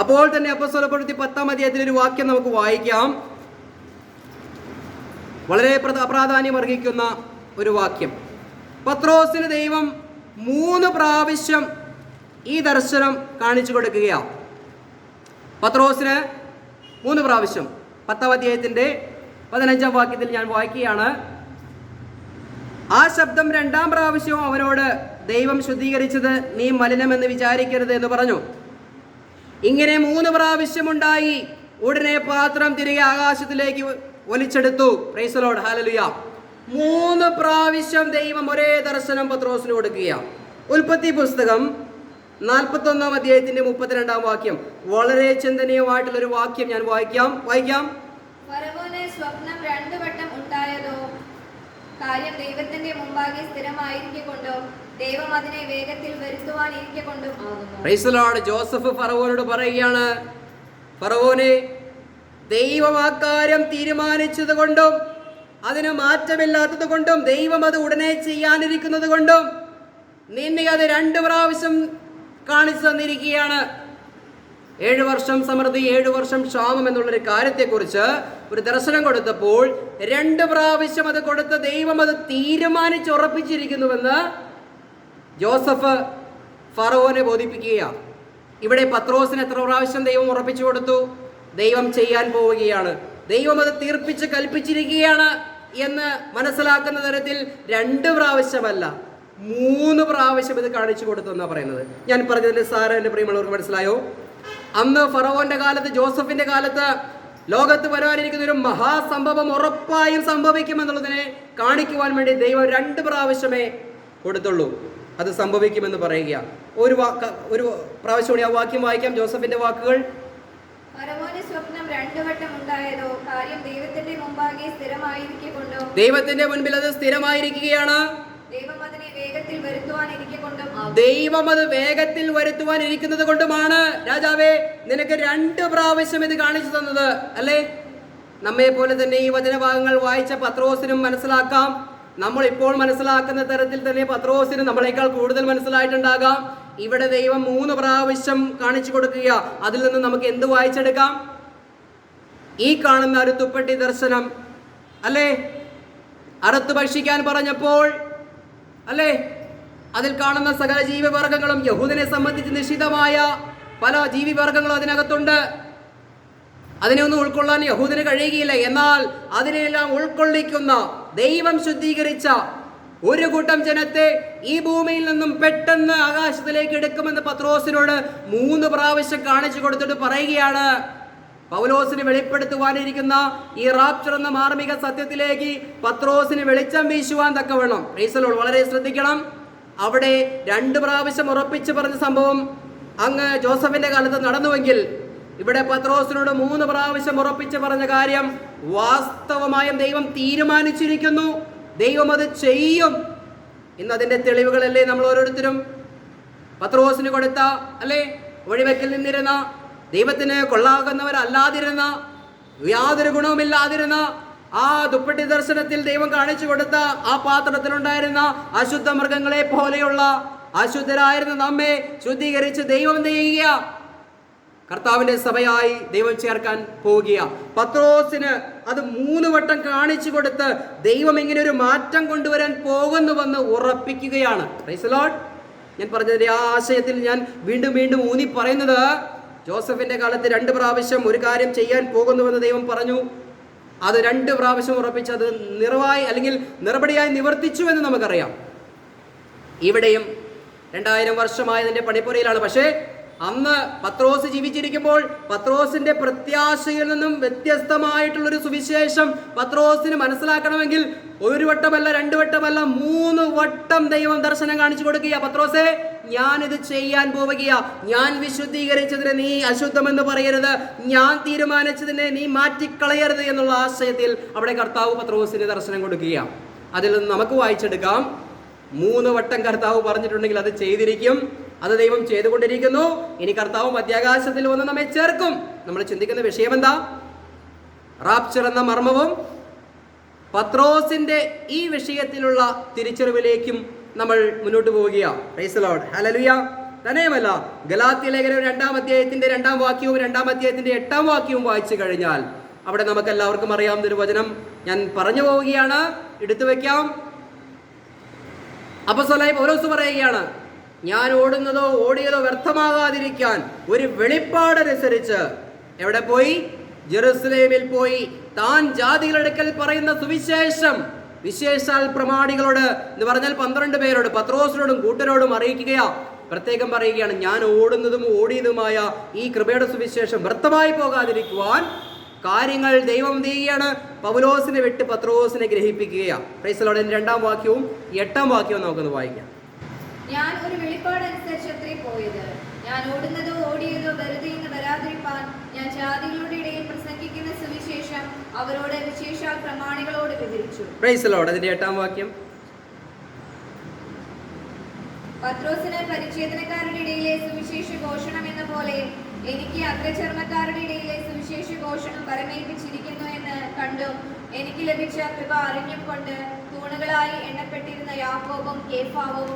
അപ്പോൾ തന്നെ അപ്പോസ്തല പ്രവൃത്തി 10-ാം അധ്യായത്തിൽ ഒരു വാക്യം നമുക്ക് വായിക്കാം. വളരെ പ്രാധാന്യം അർഹിക്കുന്ന ഒരു വാക്യം. പത്രോസിന് ദൈവം 3 പ്രാവശ്യം ഈ ദർശനം കാണിച്ചു കൊടുക്കുകയാണ്. പത്രോസിന് 3 പ്രാവശ്യം. 10-ാം അധ്യായത്തിന്റെ 15-ാം വാക്യത്തിൽ ഞാൻ വായിക്കുകയാണ്. ആ ശബ്ദം 2-ാം പ്രാവശ്യവും അവനോട് ദൈവം ശുദ്ധീകരിച്ചത് നീ മലിനമെന്ന് വിചാരിക്കരുത് എന്ന് പറഞ്ഞു. ഇങ്ങനെ 3 പ്രാവശ്യമുണ്ടായി. ഉടനെ പാത്രം തിരികെ ആകാശത്തിലേക്ക് വലിച്ചെടുത്തു. Praise the Lord, hallelujah. 3 പ്രാവശ്യം ദൈവം ഒരേ ദർശനം പത്രോസിന് കൊടുക്കുകയാണ്. ഉൽപ്പത്തി പുസ്തകം 41-ാം അധ്യായത്തിന്റെ 32-ാം വാക്യം, വളരെ ചിന്തനീയമായിട്ടുള്ളൊരു വാക്യം ഞാൻ വായിക്കാം. ഫറവോന് സ്വപ്നം 2 വട്ടം ഉണ്ടായതോ കാര്യം ദൈവത്തിന്റെ മുമ്പാകെ സ്ഥിരമായിരിക്കൊണ്ടോ ദൈവം അതിനെ വേഗത്തിൽ വരുത്തുവാൻ ഇരിക്കൊണ്ടും ആകുന്നു. Price the Lord. ജോസഫ് ഫറവോനോട് പറയുകയാണ് ഫറവോനെ, ദൈവം ആ കാര്യം തീരുമാനിച്ചത് കൊണ്ടും അതിന് മാറ്റമില്ലാത്തത് കൊണ്ടും ദൈവം അത് ഉടനെ ചെയ്യാനിരിക്കുന്നത് കൊണ്ടും നിന്നെ അത് 2 പ്രാവശ്യം കാണിച്ചു തന്നിരിക്കുകയാണ്. 7 വർഷം സമൃദ്ധി, 7 വർഷം ക്ഷാമം എന്നുള്ളൊരു കാര്യത്തെക്കുറിച്ച് ഒരു ദർശനം കൊടുത്തപ്പോൾ 2 പ്രാവശ്യം അത് കൊടുത്ത ദൈവം അത് തീരുമാനിച്ചുറപ്പിച്ചിരിക്കുന്നുവെന്ന് ജോസഫ് ഫറവോനെ ബോധിപ്പിക്കുകയാണ്. ഇവിടെ പത്രോസിന് എത്ര പ്രാവശ്യം ദൈവം ഉറപ്പിച്ചു കൊടുത്തു? ദൈവം ചെയ്യാൻ പോവുകയാണ്, ദൈവം അത് തീർപ്പിച്ച് കൽപ്പിച്ചിരിക്കുകയാണ് എന്ന് മനസ്സിലാക്കുന്ന തരത്തിൽ 2 പ്രാവശ്യമല്ല 3 പ്രാവശ്യം ഇത് കാണിച്ചു കൊടുത്തു എന്നാണ് പറയുന്നത്. ഞാൻ പറഞ്ഞതിന്റെ സാറ് എൻ്റെ പ്രിയമുള്ളവർക്ക് മനസ്സിലായോ? അന്ന് ഫറവോന്റെ കാലത്ത്, ജോസഫിന്റെ കാലത്ത് ലോകത്ത് വരാനിരിക്കുന്ന ഒരു മഹാസംഭവം ഉറപ്പായും സംഭവിക്കുമെന്നുള്ളതിനെ കാണിക്കുവാൻ വേണ്ടി ദൈവം 2 പ്രാവശ്യമേ കൊടുത്തുള്ളൂ. അത് സംഭവിക്കുമെന്ന് പറയുക. ഒരു പ്രാവശ്യം കൂടി ആ വാക്യം വായിക്കാം, ജോസഫിന്റെ വാക്കുകൾ. ഫറവോന് സ്വപ്നം 2 വട്ടം ഉണ്ടായതോ കാര്യം ദൈവത്തിന്റെ മുമ്പാകെ സ്ഥിരമായിരിക്കൊണ്ടും, ദൈവത്തിന്റെ മുൻപിൽ അത് സ്ഥിരമായിരിക്കുകയാണ്. ദൈവം അതിനെ വേഗത്തിൽ വരുത്തുവാനിരിക്കൊണ്ടും, ദൈവം അത് വേഗത്തിൽ വരുത്തുവാൻ ഇരിക്കുന്നത് കൊണ്ടുമാണ് രാജാവേ നിനക്ക് 2 പ്രാവശ്യം ഇത് കാണിച്ചു തന്നത്, അല്ലേ? നമ്മെ പോലെ തന്നെ ഈ വചനഭാഗങ്ങൾ വായിച്ച പത്രോസിനും മനസ്സിലാക്കാം. നമ്മൾ ഇപ്പോൾ മനസ്സിലാക്കുന്ന തരത്തിൽ തന്നെ പത്രോസിന് നമ്മളെക്കാൾ കൂടുതൽ മനസ്സിലായിട്ടുണ്ടാകാം. ഇവിടെ ദൈവം 3 പ്രാവശ്യം കാണിച്ചു കൊടുക്കുക. അതിൽ നിന്ന് നമുക്ക് എന്ത് വായിച്ചെടുക്കാം? ഈ കാണുന്ന ഒരു തുപ്പട്ടി ദർശനം, അല്ലേ? അറുത്ത് ഭക്ഷിക്കാൻ പറഞ്ഞപ്പോൾ, അല്ലേ, അതിൽ കാണുന്ന സകല ജീവിവർഗങ്ങളും, യഹൂദനെ സംബന്ധിച്ച് നിശ്ചിതമായ പല ജീവിവർഗങ്ങളും അതിനകത്തുണ്ട്. അതിനെ ഒന്നും ഉൾക്കൊള്ളാൻ യഹൂദന് കഴിയുകയില്ല. എന്നാൽ അതിനെല്ലാം ഉൾക്കൊള്ളിക്കുന്ന ദൈവം ശുദ്ധീകരിച്ച ഒരു കൂട്ടം ജനത്തെ ഈ ഭൂമിയിൽ നിന്നും പെട്ടെന്ന് ആകാശത്തിലേക്ക് എടുക്കുമെന്ന് പത്രോസിനോട് 3 പ്രാവശ്യം കാണിച്ചു കൊടുത്തിട്ട് പറയുകയാണ്. പൗലോസിന് വെളിപ്പെടുത്തുവാനിരിക്കുന്ന ഈ റാപ്ചർ എന്ന മാർമിക സത്യത്തിലേക്ക് പത്രോസിന് വെളിച്ചം വീശുവാൻ തക്കവണ്ണം, പ്രൈസ് ദി ലോർഡ്, വളരെ ശ്രദ്ധിക്കണം. അവിടെ 2 പ്രാവശ്യം ഉറപ്പിച്ച് പറഞ്ഞ സംഭവം അങ്ങ് ജോസഫിന്റെ കാലത്ത് നടന്നുവെങ്കിൽ ഇവിടെ പത്രോസിനോട് 3 പ്രാവശ്യം ഉറപ്പിച്ച് പറഞ്ഞ കാര്യം വാസ്തവമായും ദൈവം തീരുമാനിച്ചിരിക്കുന്നു. ദൈവം അത് ചെയ്യും. ഇന്ന് അതിന്റെ തെളിവുകളല്ലേ നമ്മൾ ഓരോരുത്തരും പത്രോസിന് കൊടുത്ത, അല്ലേ, വഴിവെക്കിൽ നിന്നിരുന്ന, ദൈവത്തിന് കൊള്ളാകുന്നവരല്ലാതിരുന്ന, യാതൊരു ഗുണവുമില്ലാതിരുന്ന ആ ദുപ്പട്ടി ദർശനത്തിൽ ദൈവം കാണിച്ചു കൊടുത്ത ആ പാത്രത്തിലുണ്ടായിരുന്ന അശുദ്ധ മൃഗങ്ങളെ പോലെയുള്ള അശുദ്ധരായിരുന്ന നമ്മെ ശുദ്ധീകരിച്ച് ദൈവം ചെയ്യുക, കർത്താവിന്റെ സഭയായി ദൈവം ചേർക്കാൻ പോവുക. പത്രോസിന് അത് 3 വട്ടം കാണിച്ചു കൊടുത്ത് ദൈവം ഇങ്ങനെ ഒരു മാറ്റം കൊണ്ടുവരാൻ പോകുന്നുവെന്ന് ഉറപ്പിക്കുകയാണ്. Price the Lord. ഞാൻ പറഞ്ഞതിന്റെ ആ ആശയത്തിൽ ഞാൻ വീണ്ടും വീണ്ടും ഊന്നി പറയുന്നത്, ജോസഫിന്റെ കാലത്ത് 2 പ്രാവശ്യം ഒരു കാര്യം ചെയ്യാൻ പോകുന്നുവെന്ന് ദൈവം പറഞ്ഞു. അത് 2 പ്രാവശ്യം ഉറപ്പിച്ച് അത് നിറവായി അല്ലെങ്കിൽ നിറപടിയായി നിവർത്തിച്ചു എന്ന് നമുക്കറിയാം. ഇവിടെയും 2000 വർഷമായതിന്റെ പണിപ്പുരയിലാണ്. പക്ഷേ അന്ന് പത്രോസ് ജീവിച്ചിരിക്കുമ്പോൾ പത്രോസിന്റെ പ്രത്യാശയിൽ നിന്നും വ്യത്യസ്തമായിട്ടുള്ളൊരു സുവിശേഷം പത്രോസിന് മനസ്സിലാക്കണമെങ്കിൽ 1 വട്ടമല്ല 2 വട്ടമല്ല 3 വട്ടം ദൈവം ദർശനം കാണിച്ചു കൊടുക്കുക. പത്രോസേ, ഞാനിത് ചെയ്യാൻ പോവുകയാ. ഞാൻ വിശുദ്ധീകരിച്ചതിനെ നീ അശുദ്ധമെന്ന് പറയരുത്, ഞാൻ തീരുമാനിച്ചതിനെ നീ മാറ്റിക്കളയരുത് എന്നുള്ള ആശയത്തിൽ അവിടെ കർത്താവ് പത്രോസിന് ദർശനം കൊടുക്കുക. അതിൽ നിന്ന് നമുക്ക് വായിച്ചെടുക്കാം, 3 വട്ടം കർത്താവ് പറഞ്ഞിട്ടുണ്ടെങ്കിൽ അത് ചെയ്തിരിക്കും. അത് ദൈവം ചെയ്തുകൊണ്ടിരിക്കുന്നു. ഇനി കർത്താവ് മധ്യാകാശത്തിൽ വന്ന് നമ്മെ ചേർക്കും. നമ്മൾ ചിന്തിക്കുന്ന വിഷയം എന്താ? റാപ്ചർ എന്ന മർമ്മവും പത്രോസിന്റെ ഈ വിഷയത്തിലുള്ള തിരിച്ചറിവിലേക്കും നമ്മൾ മുന്നോട്ട് പോവുകയാണ്. Price the Lord, hallelujah. തന്നെയുമല്ല, ഗലാത്യ ലേഖനം 2-ാം അധ്യായത്തിന്റെ 2-ാം വാക്യവും 2-ാം അധ്യായത്തിന്റെ 8-ാം വാക്യവും വായിച്ചു കഴിഞ്ഞാൽ അവിടെ നമുക്ക് എല്ലാവർക്കും അറിയാവുന്ന ഒരു വചനം ഞാൻ പറഞ്ഞു പോവുകയാണ്, എടുത്തു വെക്കാം. അപ്പോസ്തലനായ പൗലോസ് പറയുകയാണ്, ഞാൻ ഓടിയതോ വ്യർത്ഥമാകാതിരിക്കാൻ ഒരു വെളിപ്പാടനുസരിച്ച് എവിടെ പോയി? ജെറുസലേമിൽ പോയി താൻ ജാതികളുടെ അടുക്കൽ പറയുന്ന സുവിശേഷം വിശേഷാൽ പ്രമാണികളോട് എന്ന് പറഞ്ഞാൽ 12 പേരോട്, പത്രോസിനോടും കൂട്ടരോടും അറിയിക്കുകയാ. പ്രത്യേകം പറയുകയാണ്, ഞാൻ ഓടിയതുമായ ഈ കൃപയുടെ സുവിശേഷം വ്യർത്ഥമായി പോകാതിരിക്കുവാൻ കാര്യങ്ങൾ ദൈവം ചെയ്യുകയാണ്. പൗലോസിനെ വിട്ട് പത്രോസിനെ ഗ്രഹിപ്പിക്കുകയാണ്. Praise the Lord. 2-ാം വാക്യവും 8-ാം വാക്യവും നമുക്കൊന്ന് വായിക്കാം. ഞാൻ ഒരു വെളിപ്പാടനുസരിച്ച് അത്രേ പോയത്. ഞാൻ ഓടിയതോ വെറുതെ എന്ന് വരാതിരിപ്പാൻ ഞാൻ ജാതികളുടെ ഇടയിൽ പ്രസംഗിക്കുന്ന സുവിശേഷം അവരോട് വിശേഷാൽ പ്രമാണികളോട് വിവരിച്ചു. Price the Lord. അതിന്റെ 8-ാം വാക്യം. പത്രോസിന് പരിച്ഛേദനക്കാരുടെ ഇടയിലെ സുവിശേഷ ഘോഷണം എന്ന പോലെ എനിക്ക് അഗ്രചർമ്മക്കാരുടെ ഇടയിലെ സുവിശേഷ ഘോഷണം പരമേൽപ്പിച്ചിരിക്കുന്നു എന്ന് കണ്ടും എനിക്ക് ലഭിച്ച കൃപ അറിഞ്ഞും കൊണ്ട് തൂണുകളായി എണ്ണപ്പെട്ടിരുന്ന യാക്കോബും കേഫാവും